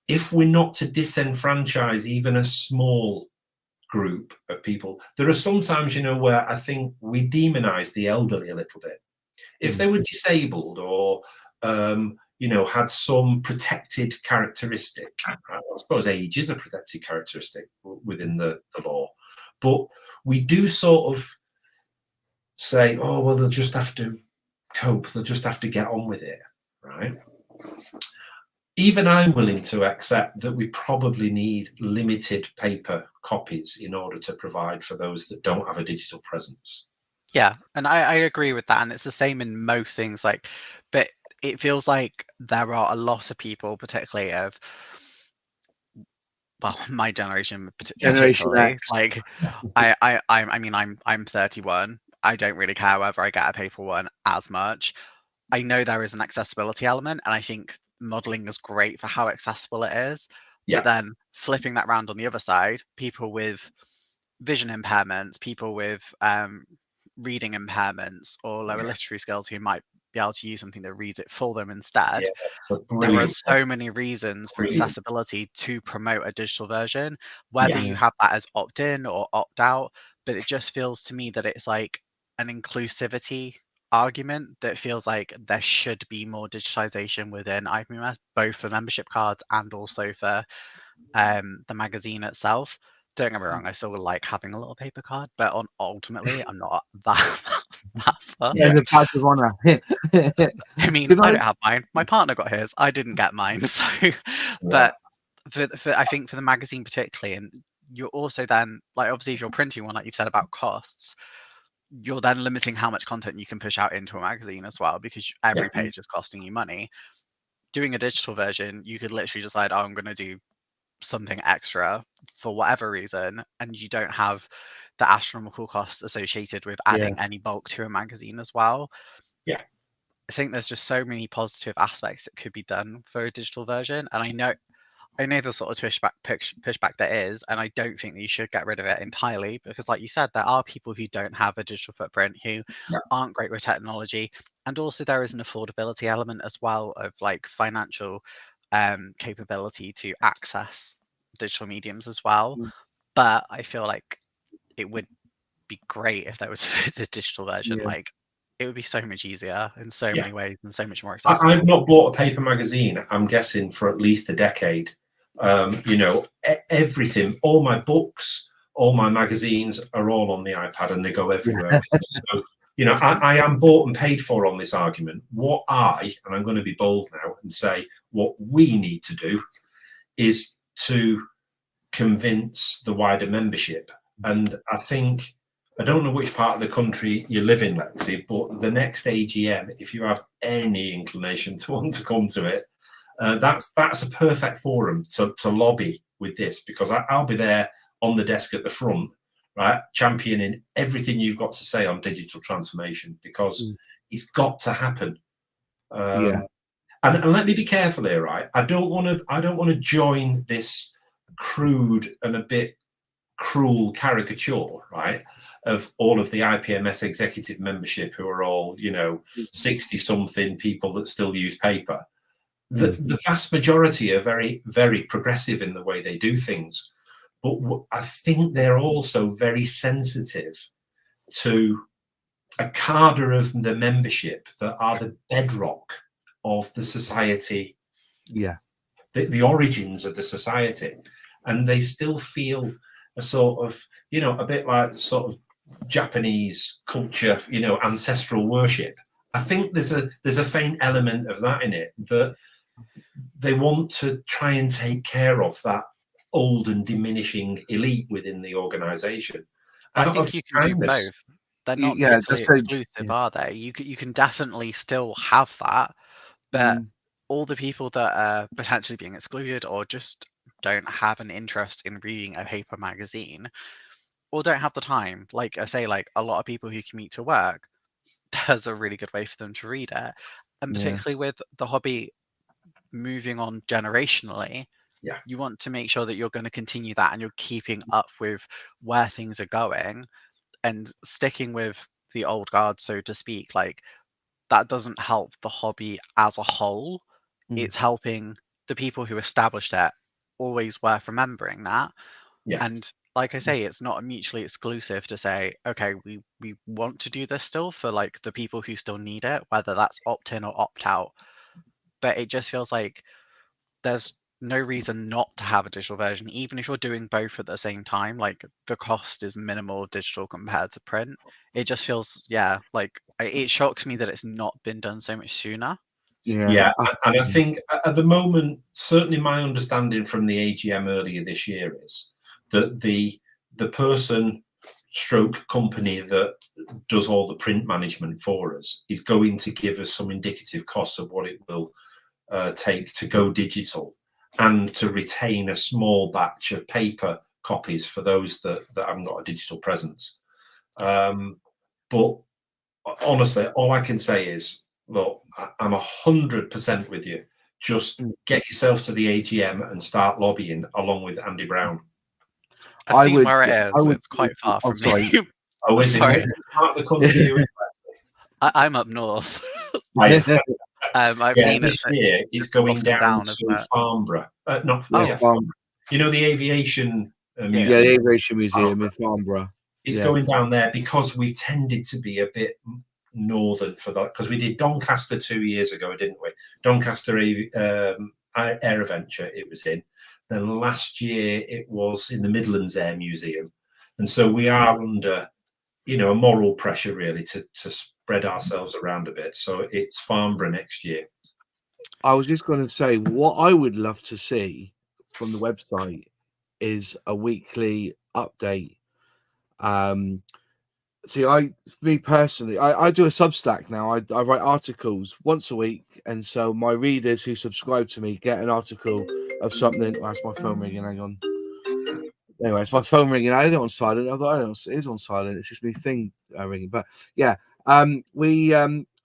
if we're not to disenfranchise even a small group of people, there are sometimes, where I think we demonize the elderly a little bit. If they were disabled or, had some protected characteristic, I suppose age is a protected characteristic within the law, but we do sort of say, oh, well, they'll just have to cope. They'll just have to get on with it, right? Even I'm willing to accept that we probably need limited paper copies in order to provide for those that don't have a digital presence. Yeah, and I agree with that, and it's the same in most things. But it feels like there are a lot of people, particularly of, well, my generation particularly. Like, I mean, I'm 31. I don't really care whether I get a paper one as much. I know there is an accessibility element, and I think modeling is great for how accessible it is. Yeah. But then flipping that around on the other side, people with vision impairments, people with reading impairments or lower literary skills, who might be able to use something that reads it for them instead. There are so many reasons for accessibility to promote a digital version, whether you have that as opt-in or opt-out. But it just feels to me that it's like an inclusivity argument that feels like there should be more digitization within IPMS, both for membership cards and also for the magazine itself. Don't get me wrong, I still like having a little paper card, but ultimately I'm not that fussed. Yeah, the badge of honour. I mean, I don't have mine. My partner got his. I didn't get mine. So, but for I think for the magazine particularly, and you're also then, like, obviously if you're printing one, like you've said about costs, you're then limiting how much content you can push out into a magazine as well, because every page is costing you money. Doing a digital version, you could literally decide, oh, I'm going to do something extra for whatever reason, and you don't have the astronomical costs associated with adding any bulk to a magazine as well. Yeah, I think there's just so many positive aspects that could be done for a digital version, and I know the sort of pushback there is, and I don't think that you should get rid of it entirely, because like you said, there are people who don't have a digital footprint, who aren't great with technology, and also there is an affordability element as well of like financial capability to access digital mediums as well. But I feel like it would be great if there was a digital version. Like, it would be so much easier in so many ways and so much more accessible. I've not bought a paper magazine, I'm guessing, for at least a decade. Everything, all my books, all my magazines are all on the iPad, and they go everywhere. So, I am bought and paid for on this argument. And I'm going to be bold now and say, what we need to do is to convince the wider membership. And I think, I don't know which part of the country you live in, Lexi, but the next AGM, if you have any inclination to want to come to it, that's a perfect forum to lobby with this, because I'll be there on the desk at the front, right, championing everything you've got to say on digital transformation, because It's got to happen. Yeah. And let me be careful here, right? I don't want to join this crude and a bit cruel caricature, right, of all of the IPMS executive membership who are all, 60-something people that still use paper. The vast majority are very, very progressive in the way they do things. But I think they're also very sensitive to a cadre of the membership that are the bedrock of the society, the origins of the society, and they still feel a sort of, a bit like the sort of Japanese culture, ancestral worship. I think there's a faint element of that in it, that they want to try and take care of that old and diminishing elite within the organization. I think you can do both. They're not mutually exclusive, are they? You can definitely still have that, but all the people that are potentially being excluded or just don't have an interest in reading a paper magazine or don't have the time, like I say, like a lot of people who commute to work, there's a really good way for them to read it. And particularly with the hobby moving on generationally, you want to make sure that you're going to continue that and you're keeping up with where things are going and sticking with the old guard, so to speak. Like, that doesn't help the hobby as a whole. It's helping the people who established it. Always worth remembering that. And like I say, it's not mutually exclusive to say, okay, we want to do this still for like the people who still need it, whether that's opt in or opt out. But it just feels like there's no reason not to have a digital version, even if you're doing both at the same time. Like, the cost is minimal digital compared to print. It just feels, like it shocks me that it's not been done so much sooner. And I think at the moment, certainly my understanding from the AGM earlier this year is that the person stroke company that does all the print management for us is going to give us some indicative costs of what it will take to go digital and to retain a small batch of paper copies for those that haven't got a digital presence. But honestly, all I can say is, look, I'm 100% with you. Just get yourself to the AGM and start lobbying along with Andy Brown. I think where it is, it's quite far from me. Oh, is it? Part of the country. I'm up north. I've seen this year it's going down to Farnborough. Farnborough. You know, the aviation museum. Yeah, the aviation museum in Farnborough. It's going down there because we've tended to be a bit northern for that, because we did Doncaster 2 years ago, didn't we? Doncaster Air Adventure it was in. Then last year it was in the Midlands Air Museum. And so we are under, a moral pressure really to spread ourselves around a bit. So it's Farnborough next year. I was just going to say, what I would love to see from the website is a weekly update. Me personally, I do a Substack now. I write articles once a week, and so my readers who subscribe to me get an article of something. Oh, that's my phone ringing. Hang on. Anyway, it's my phone ringing. I had it on silent. I thought it is on silent. It's just my thing ringing. But yeah, I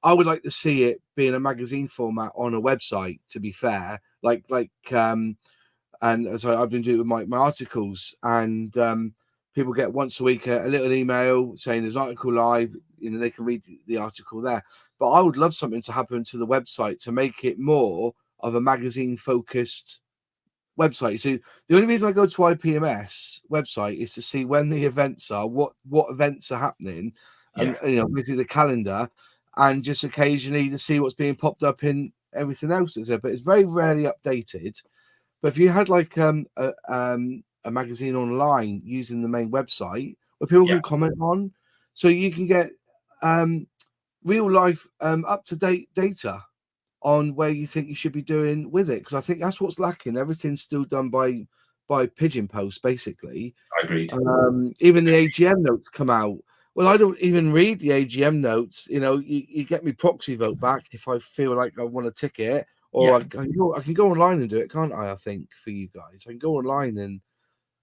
would like to see it be in a magazine format on a website. To be fair, and so I've been doing with my articles, and people get once a week a little email saying there's an article live. They can read the article there. But I would love something to happen to the website to make it more of a magazine-focused website. So the only reason I go to IPMS website is to see when the events are, what events are happening, and basically the calendar, and just occasionally to see what's being popped up in everything else that's there. But it's very rarely updated. But if you had like a magazine online using the main website where people can comment on, so you can get real life up to date data on where you think you should be doing with it, because I think that's what's lacking. Everything's still done by pigeon post, basically. I agreed. Even the AGM notes come out. Well, I don't even read the AGM notes. You get me proxy vote back if I feel like I want a ticket, or I can go online and do it, can't I? I think for you guys, I can go online and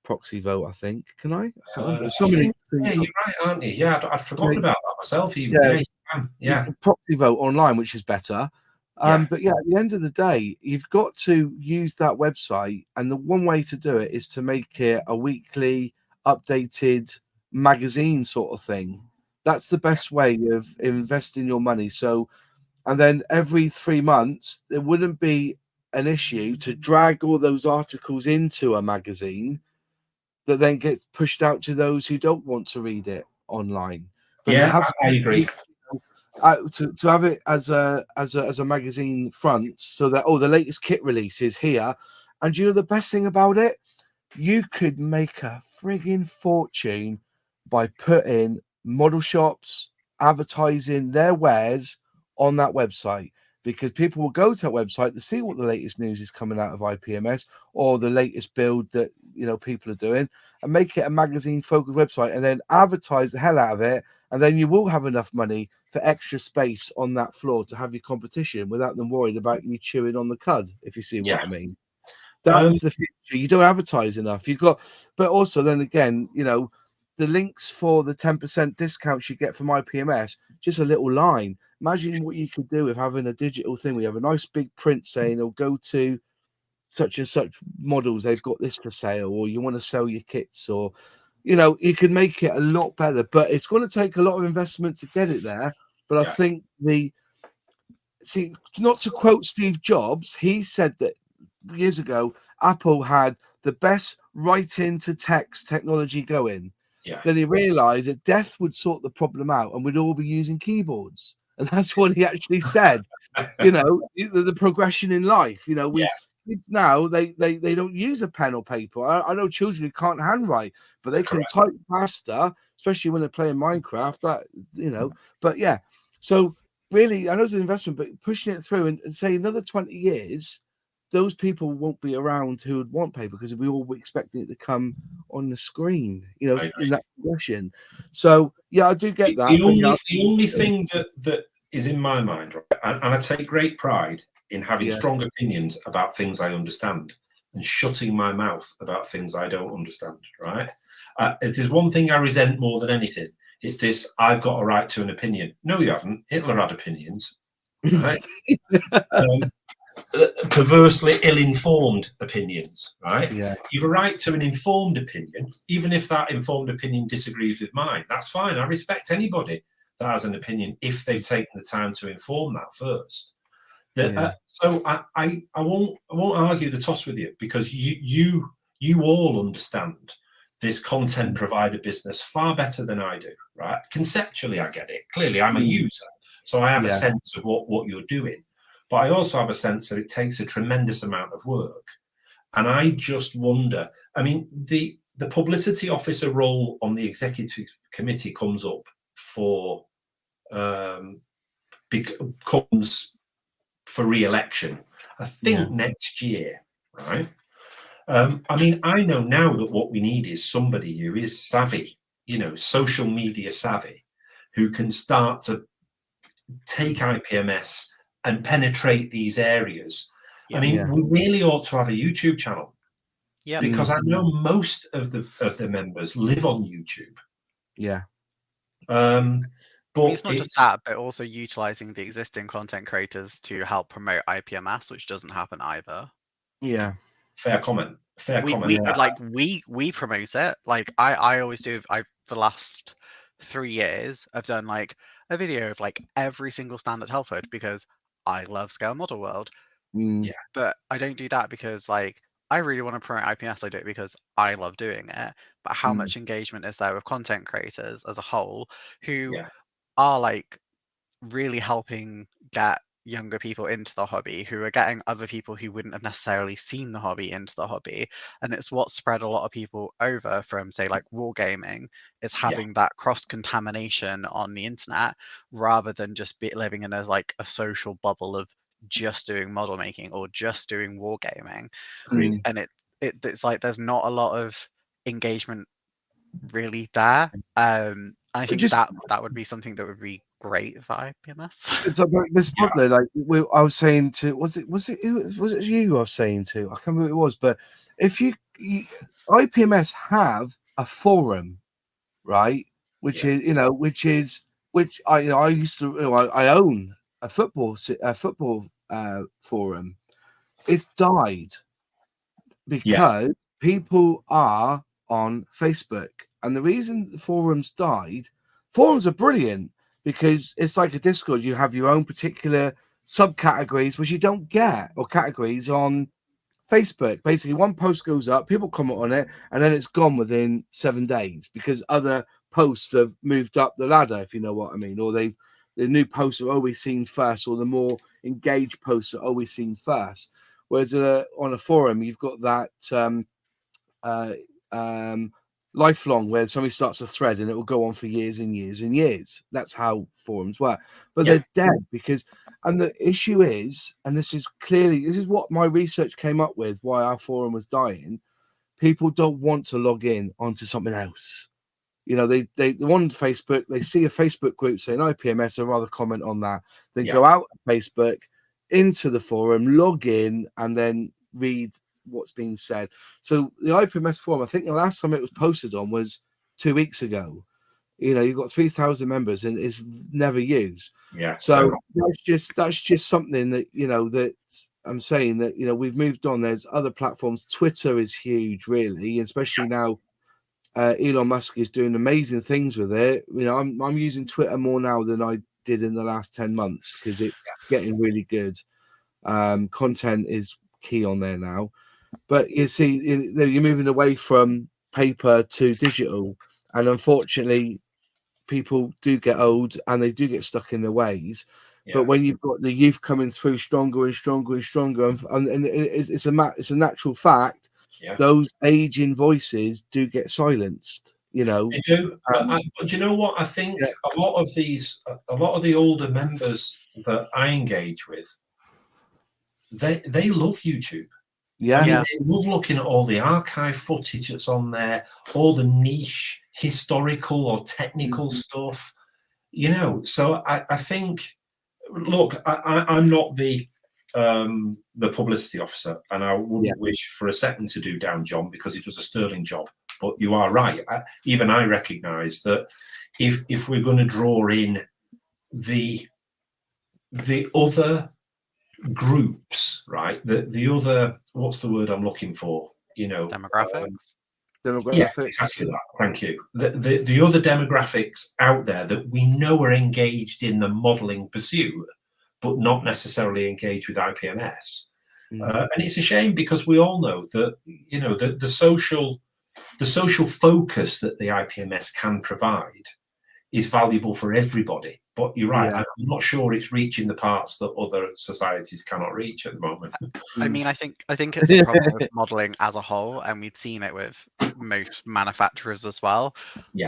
proxy vote. I think, can I? You're right, aren't you? Yeah, I'd forgotten about that myself. Even You can proxy vote online, which is better. But yeah, at the end of the day, you've got to use that website, and the one way to do it is to make it a weekly updated magazine sort of thing. That's the best way of investing your money. So, and then every 3 months, there wouldn't be an issue to drag all those articles into a magazine that then gets pushed out to those who don't want to read it online. But to have I agree. To have it as a magazine front, so that the latest kit release is here, and you know the best thing about it, you could make a frigging fortune by putting model shops advertising their wares on that website, because people will go to that website to see what the latest news is coming out of IPMS or the latest build that people are doing, and make it a magazine focused website, and then advertise the hell out of it. And then you will have enough money for extra space on that floor to have your competition without them worried about you chewing on the cud, if you see what I mean. That's the future. You don't advertise enough. But also then again, the links for the 10% discounts you get from IPMS, just a little line. Imagine what you could do with having a digital thing. We have a nice big print saying, "Or go to such and such models, they've got this for sale," or you want to sell your kits, or you can make it a lot better, but it's going to take a lot of investment to get it there. But I think not to quote Steve Jobs, he said that years ago, Apple had the best write-in to text technology going. Then he realized that death would sort the problem out and we'd all be using keyboards. And that's what he actually said. The progression in life, kids now, they don't use a pen or paper. I know children who can't handwrite, but they can type faster, especially when they're playing Minecraft. But yeah. So really, I know it's an investment, but pushing it through and say another 20 years, those people won't be around who would want paper, because we all were expecting it to come on the screen, in that progression. So yeah, I do get that. The only thing that is in my mind, right, and I take great pride in having strong opinions about things I understand and shutting my mouth about things I don't understand, right? If there's one thing I resent more than anything, it's this: I've got a right to an opinion. No, you haven't. Hitler had opinions, right? Perversely ill-informed opinions, right? Yeah. You have a right to an informed opinion, even if that informed opinion disagrees with mine. That's fine. I respect anybody that has an opinion if they've taken the time to inform that first. So I won't argue the toss with you, because you all understand this content provider business far better than I do, right? Conceptually, I get it. Clearly, I'm a user, so I have a sense of what you're doing. But I also have a sense that it takes a tremendous amount of work. And I just wonder, I mean, the publicity officer role on the executive committee comes up comes for re-election, I think next year, right? I mean, I know now that what we need is somebody who is savvy, social media savvy, who can start to take IPMS and penetrate these areas. I mean, we really ought to have a YouTube channel, because I know most of the members live on YouTube. But it's not just that, but also utilizing the existing content creators to help promote IPMS, which doesn't happen either. Fair comment. We promote it. Like I always do. For the last 3 years, I've done like a video of like every single stand at Telford, because I love Scale Model World. But I don't do that because like I really want to promote IPMS. I do it because I love doing it. But how much engagement is there with content creators as a whole who are like really helping get younger people into the hobby, who are getting other people who wouldn't have necessarily seen the hobby into the hobby? And it's what spread a lot of people over from, say, like wargaming, is having that cross-contamination on the internet, rather than just living in a social bubble of just doing model making or just doing wargaming. And it's like there's not a lot of engagement really there. I think that would be something that would be great for IPMS. It's like this model, like I was saying to, was it you I was saying to? I can't remember who it was, but if you IPMS have a forum, right, which is which I used to, I own a football forum. It's died because people are on Facebook, and the reason the forums died, forums are brilliant because it's like a Discord. You have your own particular subcategories which you don't get, or categories on Facebook. Basically, one post goes up, people comment on it, and then it's gone within 7 days because other posts have moved up the ladder, if you know what I mean, or the new posts are always seen first, or the more engaged posts are always seen first. Whereas on a forum, you've got that lifelong, where somebody starts a thread and it will go on for years and years and years. That's how forums work, but they're dead because. And the issue is, and this is what my research came up with, why our forum was dying. People don't want to log in onto something else. They on Facebook, they see a Facebook group saying IPMS, I'd rather comment on that. Then go out of Facebook into the forum, log in, and then read what's being said. So the IPMS forum, I think the last time it was posted on was 2 weeks ago. You've got 3,000 members and it's never used. So that's just something that, that I'm saying that, we've moved on. There's other platforms. Twitter is huge, really, especially now. Elon Musk is doing amazing things with it. I'm using Twitter more now than I did in the last 10 months because it's getting really good. Content is key on there now. But you see, you're moving away from paper to digital. And unfortunately, people do get old and they do get stuck in their ways. But when you've got the youth coming through stronger and stronger and stronger, and it's a natural fact, those aging voices do get silenced. They do. But do you know what? I think a lot of the older members that I engage with, they love YouTube. I mean, they love looking at all the archive footage that's on there, all the niche historical or technical stuff, So I think, look, I'm not the publicity officer, and I wouldn't wish for a second to do down John because he does a sterling job. But you are right. Even I recognise that if we're going to draw in the other groups, right? The other, what's the word I'm looking for? Demographics. Yeah, exactly that. Thank you. The other demographics out there that we know are engaged in the modelling pursuit, but not necessarily engaged with IPMS. And it's a shame because we all know that the social focus that the IPMS can provide is valuable for everybody. But you're right, I'm not sure it's reaching the parts that other societies cannot reach at the moment. I mean, I think it's a problem with modelling as a whole, and we've seen it with most manufacturers as well.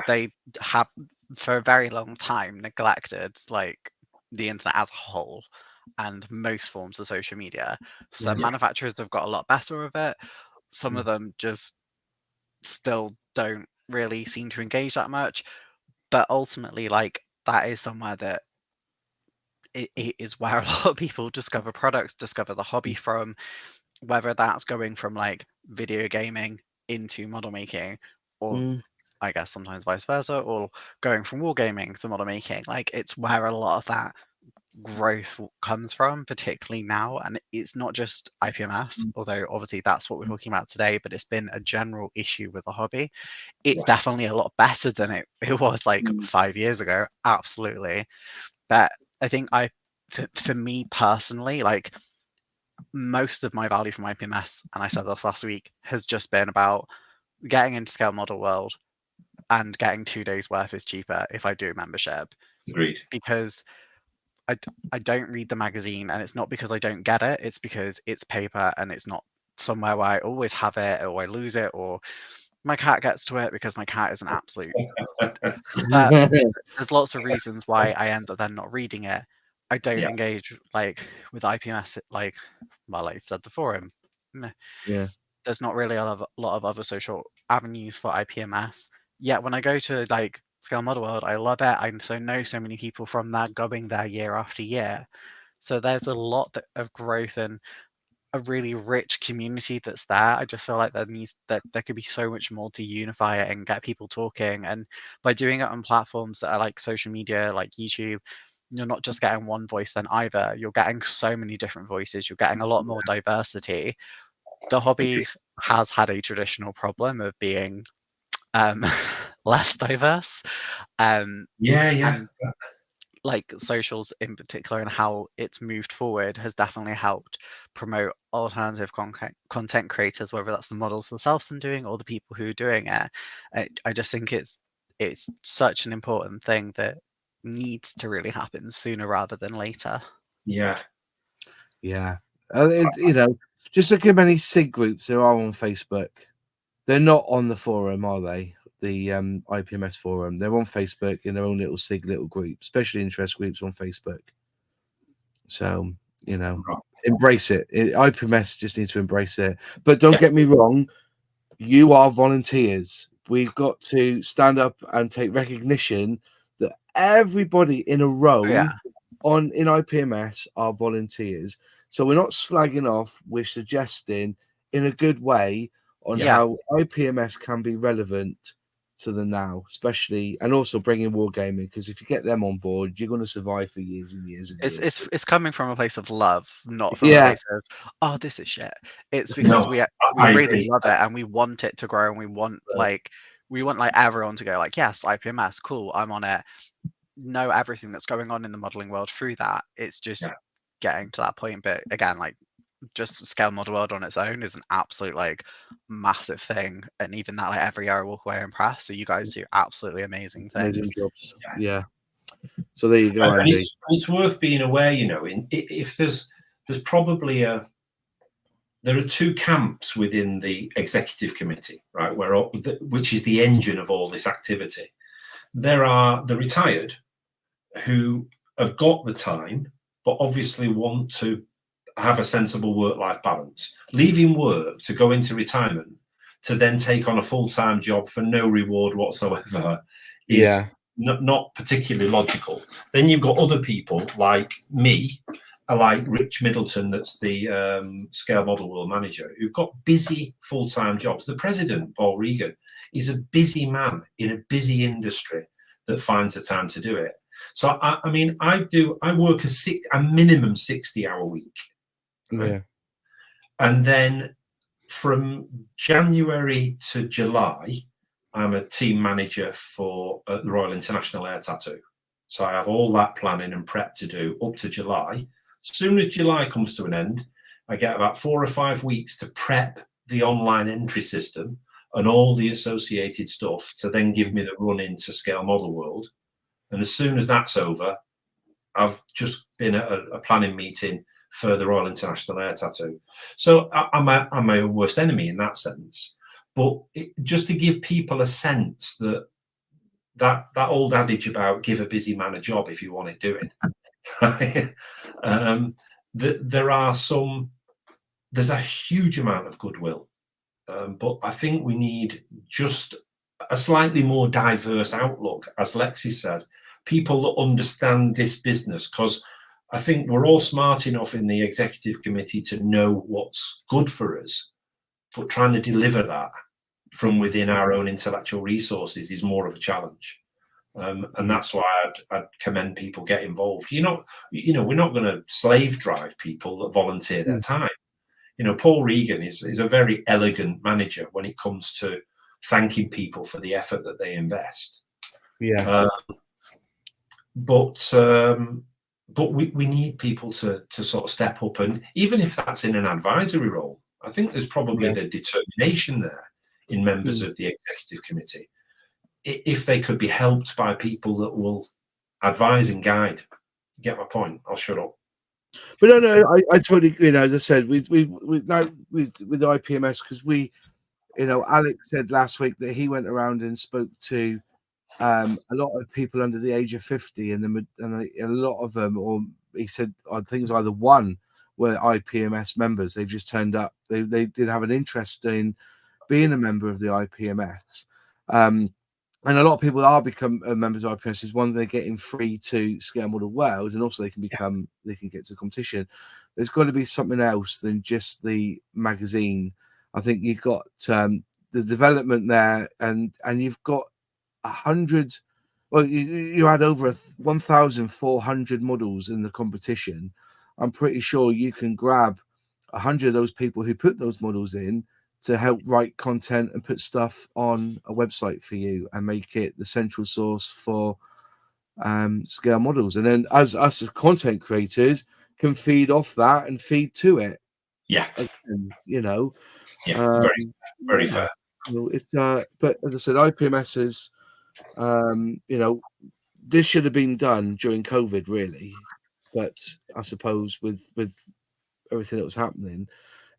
They have, for a very long time, neglected the internet as a whole and most forms of social media. Some manufacturers have got a lot better with it. Some of them just still don't really seem to engage that much. But ultimately, that is somewhere that it is where a lot of people discover products, discover the hobby from, whether that's going from video gaming into model making, or I guess sometimes vice versa, or going from wargaming to model making. It's where a lot of that growth comes from, particularly now. And it's not just IPMS, although obviously that's what we're talking about today, but it's been a general issue with the hobby. It's definitely a lot better than it was 5 years ago, absolutely. But I think for me personally, most of my value from IPMS, and I said this last week, has just been about getting into Scale Model World and getting 2 days worth is cheaper if I do membership. Agreed. Because I don't read the magazine, and it's not because I don't get it, it's because it's paper and it's not somewhere where I always have it, or I lose it, or my cat gets to it because my cat is an absolute there's lots of reasons why I end up then not reading it. I don't engage with IPMS like you've said, the forum. There's not really a lot of other social avenues for IPMS. Yet when I go to Scale Model World, I love it. I know so many people from that going there year after year. So there's a lot of growth, and a really rich community that's there. I just feel like there could be so much more to unify it and get people talking. And by doing it on platforms that are like social media, like YouTube, you're not just getting one voice then either. You're getting so many different voices. You're getting a lot more diversity. The hobby has had a traditional problem of being less diverse. And like socials in particular and how it's moved forward has definitely helped promote alternative content creators, whether that's the models themselves and doing or the people who are doing it. I just think it's such an important thing that needs to really happen sooner rather than later. Yeah. Just look at many SIG groups there are on Facebook. They're not on the forum, are they? The IPMS forum. They're on Facebook in their own little SIG little group, special interest groups on Facebook. So, embrace it. IPMS just needs to embrace it. But don't get me wrong, you are volunteers. We've got to stand up and take recognition that everybody in a row in IPMS are volunteers. So we're not slagging off, we're suggesting in a good way on how IPMS can be relevant to the now, especially, and also bringing wargaming, because if you get them on board, you're going to survive for years and years and years. It's coming from a place of love, not from a place of, oh, this is shit. It's because we really love it and we want it to grow, and we want like everyone to go like, yes, IPMS, cool, I'm on it. Know everything that's going on in the modeling world through that. It's just getting to that point. But again, like, just Scale Model World on its own is an absolute like massive thing, and even that, like, every year I walk away impressed. So you guys do absolutely amazing things. Amazing jobs. Yeah. So there you go, Andy. And it's worth being aware, if there's probably there are two camps within the executive committee, right, which is the engine of all this activity. There are the retired who have got the time, but obviously want to have a sensible work-life balance. Leaving work to go into retirement to then take on a full-time job for no reward whatsoever is not particularly logical. Then you've got other people like me, like Rich Middleton, that's the Scale Model World manager, who've got busy full-time jobs. The president, Paul Regan, is a busy man in a busy industry that finds the time to do it. So I mean, I work a minimum 60-hour week. Right? Yeah. And then from January to July, I'm a team manager for the Royal International Air Tattoo. So I have all that planning and prep to do up to July. As soon as July comes to an end, I get about 4 or 5 weeks to prep the online entry system and all the associated stuff to then give me the run into Scale Model World. And as soon as that's over, I've just been at a planning meeting for the Royal International Air Tattoo. So I'm my own worst enemy in that sense. But just to give people a sense that old adage about give a busy man a job if you want it doing, there's a huge amount of goodwill. But I think we need just a slightly more diverse outlook, as Lexi said, people that understand this business, because I think we're all smart enough in the executive committee to know what's good for us, but trying to deliver that from within our own intellectual resources is more of a challenge. And that's why I'd commend people get involved. We're not going to slave drive people that volunteer their time. Paul Regan is a very elegant manager when it comes to thanking people for the effort that they invest. Yeah. But we need people to sort of step up, and even if that's in an advisory role, I think there's probably the determination there in members of the executive committee, if they could be helped by people that will advise and guide. You get my point? I'll shut up. But no, I totally, as I said, we now with the IPMS, because Alex said last week that he went around and spoke to a lot of people under the age of 50, and a lot of them, or he said, I think it was either one, were IPMS members. They just turned up. They did have an interest in being a member of the IPMS. and a lot of people are become members of IPMS. Is one, they're getting free to Scale Model World, and also they can become they can get to the competition. There's got to be something else than just the magazine. I think you've got the development there, and you've got 100. Well, you had over 1,400 models in the competition. I'm pretty sure you can grab 100 of those people who put those models in to help write content and put stuff on a website for you and make it the central source for scale models. And then us as content creators can feed off that and feed to it. Yeah. Again, you know. Yeah, very fair. Well, it's but as I said, IPMS is you know, this should have been done during COVID, really. But I suppose with everything that was happening,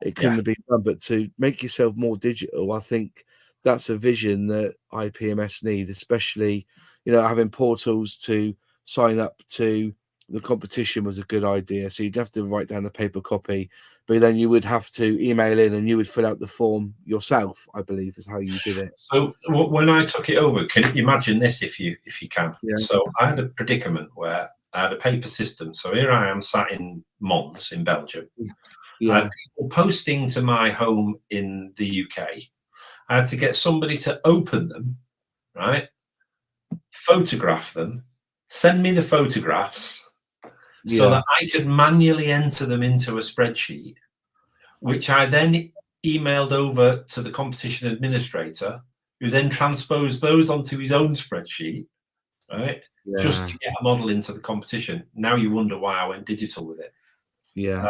it couldn't have been done. But to make yourself more digital, I think that's a vision that IPMS need, especially, you know, having portals to sign up to the competition was a good idea. So you'd have to write down a paper copy, but then you would have to email in and you would fill out the form yourself, I believe is how you did it. So when I took it over, can you imagine this if you can? Yeah. So I had a predicament where I had a paper system. So here I am sat in Mons in Belgium. Yeah. I had people posting to my home in the UK. I had to get somebody to open them, right? Photograph them, send me the photographs so that I could manually enter them into a spreadsheet, which I then emailed over to the competition administrator, who then transposed those onto his own spreadsheet, right? Yeah. Just to get a model into the competition. Now you wonder why I went digital with it. Yeah.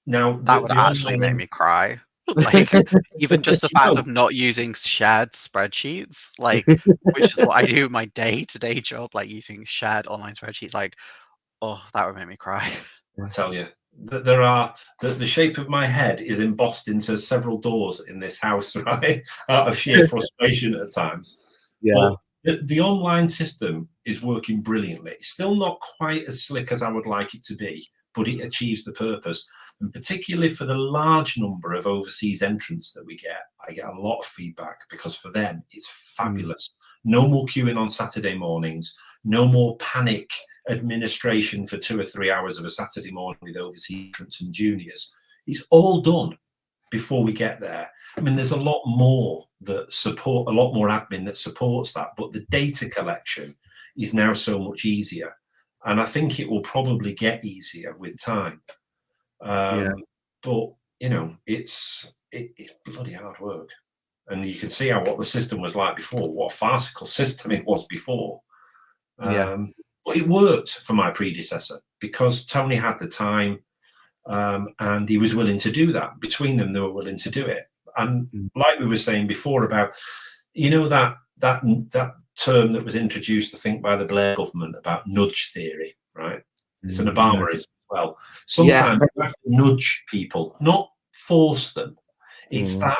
Now that would actually make me cry. Like, even just the fact of not using shared spreadsheets, like, which is what I do in my day-to-day job, like using shared online spreadsheets, like, oh, that would make me cry. I tell you, there are the shape of my head is embossed into several doors in this house, right? Out of sheer frustration at times. Yeah. But the online system is working brilliantly. It's still not quite as slick as I would like it to be, but it achieves the purpose. And particularly for the large number of overseas entrants that we get, I get a lot of feedback because for them, it's fabulous. No more queuing on Saturday mornings, no more panic administration for 2 or 3 hours of a Saturday morning with overseas entrants and juniors. It's all done before we get there. I mean, there's a lot more that support, a lot more admin that supports that, but the data collection is now so much easier. And I think it will probably get easier with time. But you know, it's bloody hard work, and you can see what the system was like before, what a farcical system it was before. But it worked for my predecessor because Tony had the time, and he was willing to do that. Between them, they were willing to do it. And like we were saying before about, you know, that term that was introduced, I think, by the Blair government about nudge theory, right? It's an Obamaism as well. Sometimes you have to nudge people, not force them. It's that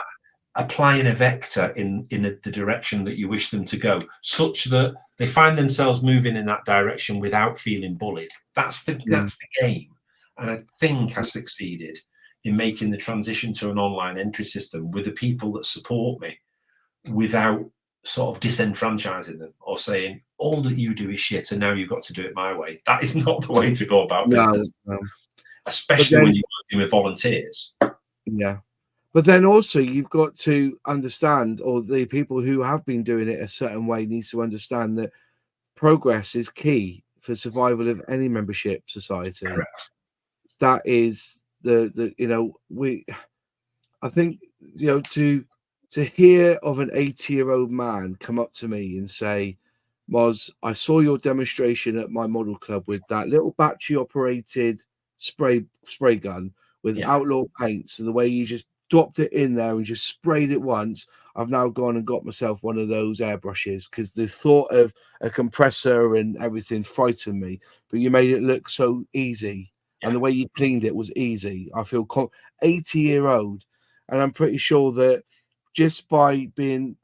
applying a vector in the direction that you wish them to go, such that they find themselves moving in that direction without feeling bullied. That's the game. And I think I succeeded in making the transition to an online entry system with the people that support me without sort of disenfranchising them or saying, all that you do is shit and now you've got to do it my way. That is not the way to go about business. No. Especially when you're working with volunteers. Yeah. But then also you've got to understand, or the people who have been doing it a certain way needs to understand that progress is key for survival of any membership society. Correct. That is the you know, I think, you know, to hear of an 80-year-old man come up to me and say, Moz, I saw your demonstration at my model club with that little battery operated spray gun with outlaw paints, and the way you just dropped it in there and just sprayed it once. I've now gone and got myself one of those airbrushes because the thought of a compressor and everything frightened me, but you made it look so easy. And the way you cleaned it was easy. I feel 80-year-old, and I'm pretty sure that just by being,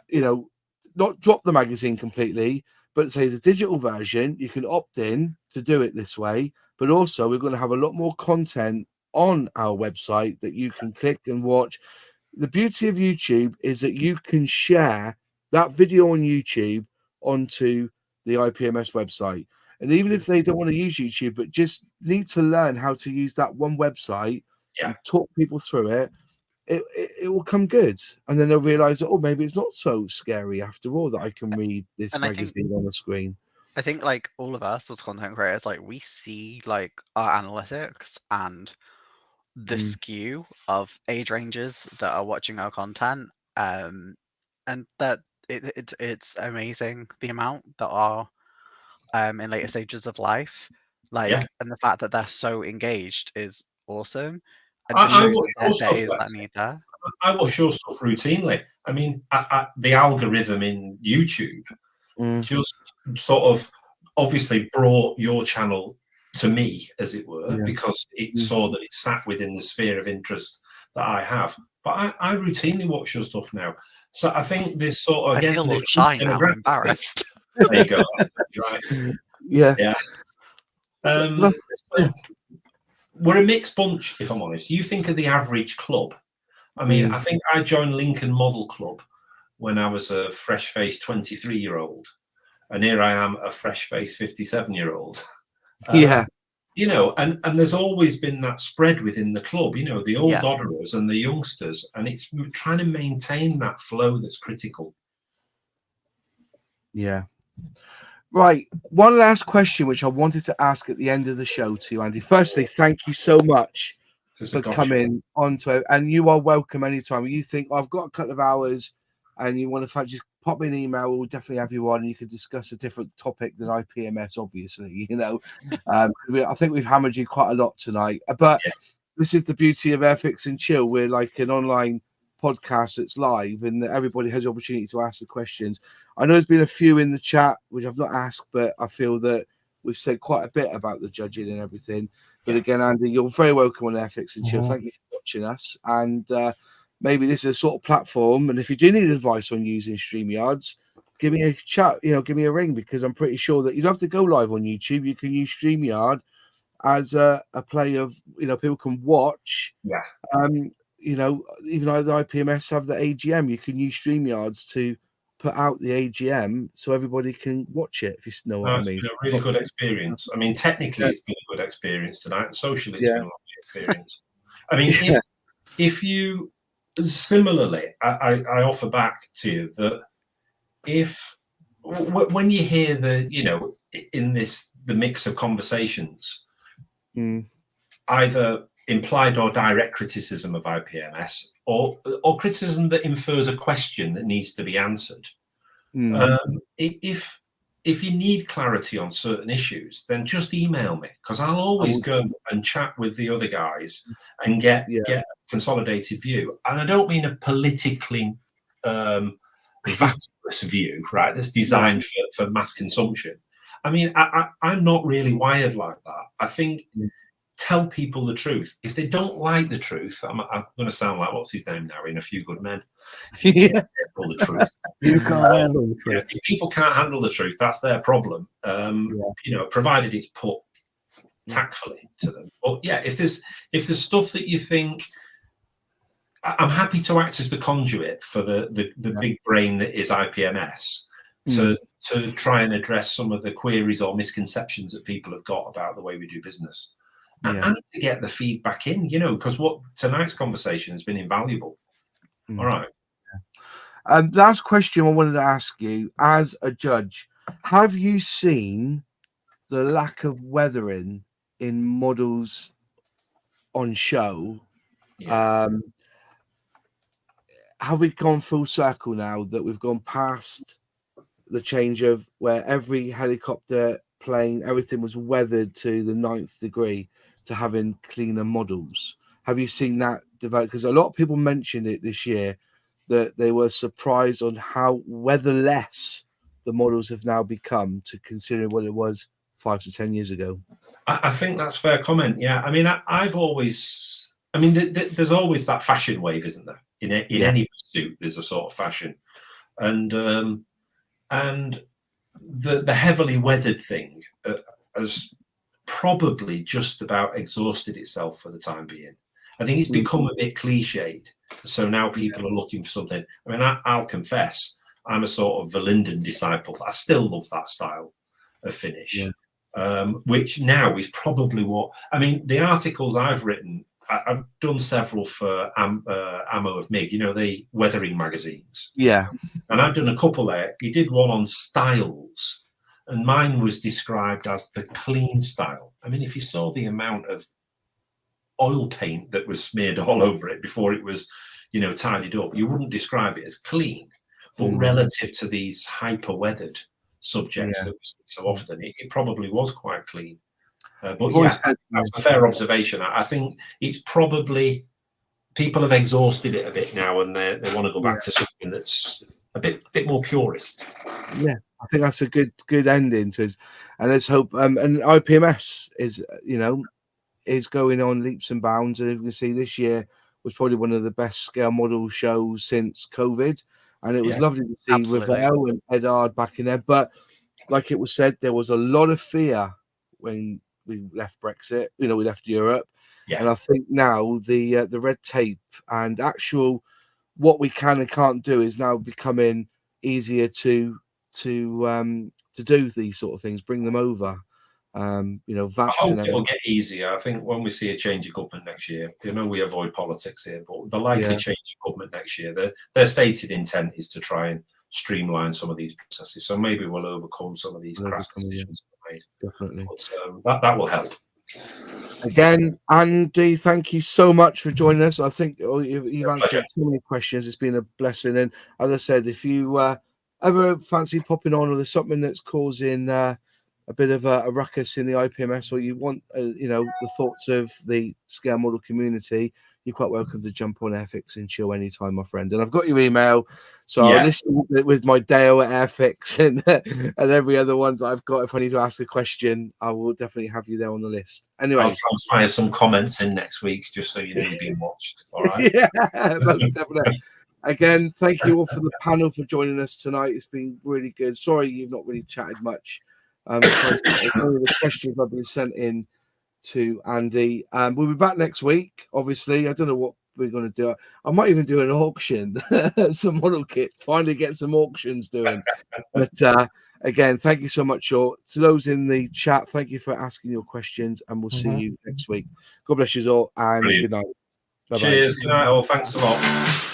you know, not drop the magazine completely, but say the digital version, you can opt in to do it this way. But also, we're going to have a lot more content on our website that you can click and watch. The beauty of YouTube is that you can share that video on YouTube onto the IPMS website. And even if they don't want to use YouTube, but just need to learn how to use that one website and talk people through it, it will come good. And then they'll realize that, oh, maybe it's not so scary after all that I can read this magazine on the screen. I think like all of us as content creators, like we see like our analytics and the skew of age ranges that are watching our content, and that it's amazing the amount that are in later stages of life, like, and the fact that they're so engaged is awesome, and just shows that there is that need there. I watch your stuff routinely. I mean, the algorithm in YouTube just sort of obviously brought your channel to me, as it were, because it saw that it sat within the sphere of interest that I have. But I routinely watch your stuff now. So I think this sort of, again, I feel a little shy now, I'm embarrassed. There you go. Right. Yeah. We're a mixed bunch, if I'm honest. You think of the average club. I mean, I think I joined Lincoln Model Club when I was a fresh-faced 23-year-old. And here I am, a fresh-faced 57-year-old. You know, and there's always been that spread within the club, you know, the old dodderers and the youngsters. And it's trying to maintain that flow that's critical. Yeah. Right. One last question, which I wanted to ask at the end of the show to you, Andy. Firstly, thank you so much for coming onto it. And you are welcome anytime. You think, I've got a couple of hours and you want to just pop me an email, we'll definitely have you on and you can discuss a different topic than IPMS, obviously, you know. I think we've hammered you quite a lot tonight. But this is the beauty of Airfix and Chill. We're like an online podcast that's live and everybody has the opportunity to ask the questions. I know there's been a few in the chat which I've not asked, but I feel that we've said quite a bit about the judging and everything. But again, Andy, you're very welcome on Airfix and Chill. Thank you for watching us. And maybe this is a sort of platform. And if you do need advice on using StreamYards, give me a chat, you know, give me a ring, because I'm pretty sure that you don't have to go live on YouTube. You can use StreamYard as a play of, you know, people can watch. You know, even though the IPMS have the AGM, you can use StreamYards to put out the AGM so everybody can watch it, if you know what I mean. It's been a really good experience. I mean, technically, it's been a good experience tonight. Socially, it's been a lovely experience. I mean, if you similarly, I offer back to you that when you hear the, you know, in the mix of conversations, either implied or direct criticism of IPMS, or criticism that infers a question that needs to be answered. If you need clarity on certain issues, then just email me, because I'll always go and chat with the other guys and get a consolidated view. And I don't mean a politically vacuous view, right? That's designed for mass consumption. I mean, I'm not really wired like that. I think tell people the truth. If they don't like the truth, I'm going to sound like what's his name now in A Few Good Men. If you can't handle the truth, you can't handle the truth. If people can't handle the truth, that's their problem. You know, provided it's put tactfully to them. But yeah, if there's stuff that you think, I'm happy to act as the conduit for the big brain that is IPMS to try and address some of the queries or misconceptions that people have got about the way we do business. And to get the feedback in, you know, because what tonight's conversation has been invaluable. All right. Last question I wanted to ask you, as a judge, have you seen the lack of weathering in models on show? Have we gone full circle now that we've gone past the change of where every helicopter, plane, everything was weathered to the 9th degree to having cleaner models? Have you seen that develop? Because a lot of people mentioned it this year, that they were surprised on how weatherless the models have now become to consider what it was 5 to 10 years ago. I think that's a fair comment. Yeah, I mean, I've always, I mean, there's always that fashion wave, isn't there? In any pursuit, there's a sort of fashion, and the heavily weathered thing has probably just about exhausted itself for the time being. I think it's become a bit cliched. So now people are looking for something. I mean, I'll confess, I'm a sort of Verlinden disciple. I still love that style of finish, which now is probably what, I mean, the articles I've written, I've done several for Ammo of MIG, you know, the weathering magazines. Yeah. And I've done a couple there. He did one on styles, and mine was described as the clean style. I mean, if you saw the amount of oil paint that was smeared all over it before it was, you know, tidied up, you wouldn't describe it as clean. But relative to these hyper-weathered subjects that we see so often, it probably was quite clean. But yeah, that's a fair observation. I think it's probably, people have exhausted it a bit now, and they want to go back to something that's a bit more purist. Yeah, I think that's a good ending to it. And let's hope. And IPMS is, you know, is going on leaps and bounds. And you can see this year was probably one of the best scale model shows since COVID. And it was lovely to see Ravel and Edard back in there. But like it was said, there was a lot of fear when we left Brexit. You know, we left Europe. Yeah. And I think now the red tape and actual what we can and can't do is now becoming easier to do these sort of things, bring them over. You know, I hope it'll get easier. I think when we see a change of government next year, you know, we avoid politics here, but the likely change of government next year, their stated intent is to try and streamline some of these processes. So maybe we'll overcome some of these crass decisions made. Definitely. But, that will help. Again, Andy, thank you so much for joining us. I think you've answered so many questions. It's been a blessing. And as I said, if you ever fancy popping on, or there's something that's causing a bit of a ruckus in the IPMS, or you want, you know, the thoughts of the scale model community, you're quite welcome to jump on Airfix and chill anytime, my friend. And I've got your email, so I'll listen with my Dale at Airfix and every other ones I've got. If I need to ask a question, I will definitely have you there on the list. Anyway, I'll fire some comments in next week just so you know you're being watched. All right. Yeah, most definitely. Again, thank you all for the panel for joining us tonight. It's been really good. Sorry you've not really chatted much. One of the questions I've been sent in to Andy. We'll be back next week, obviously. I don't know what we're going to do. I might even do an auction, some model kits, finally get some auctions doing. But again, thank you so much, all. To those in the chat, thank you for asking your questions, and we'll see you next week. God bless you all, and good night. Bye-bye. Cheers. Good night, all. Thanks a lot.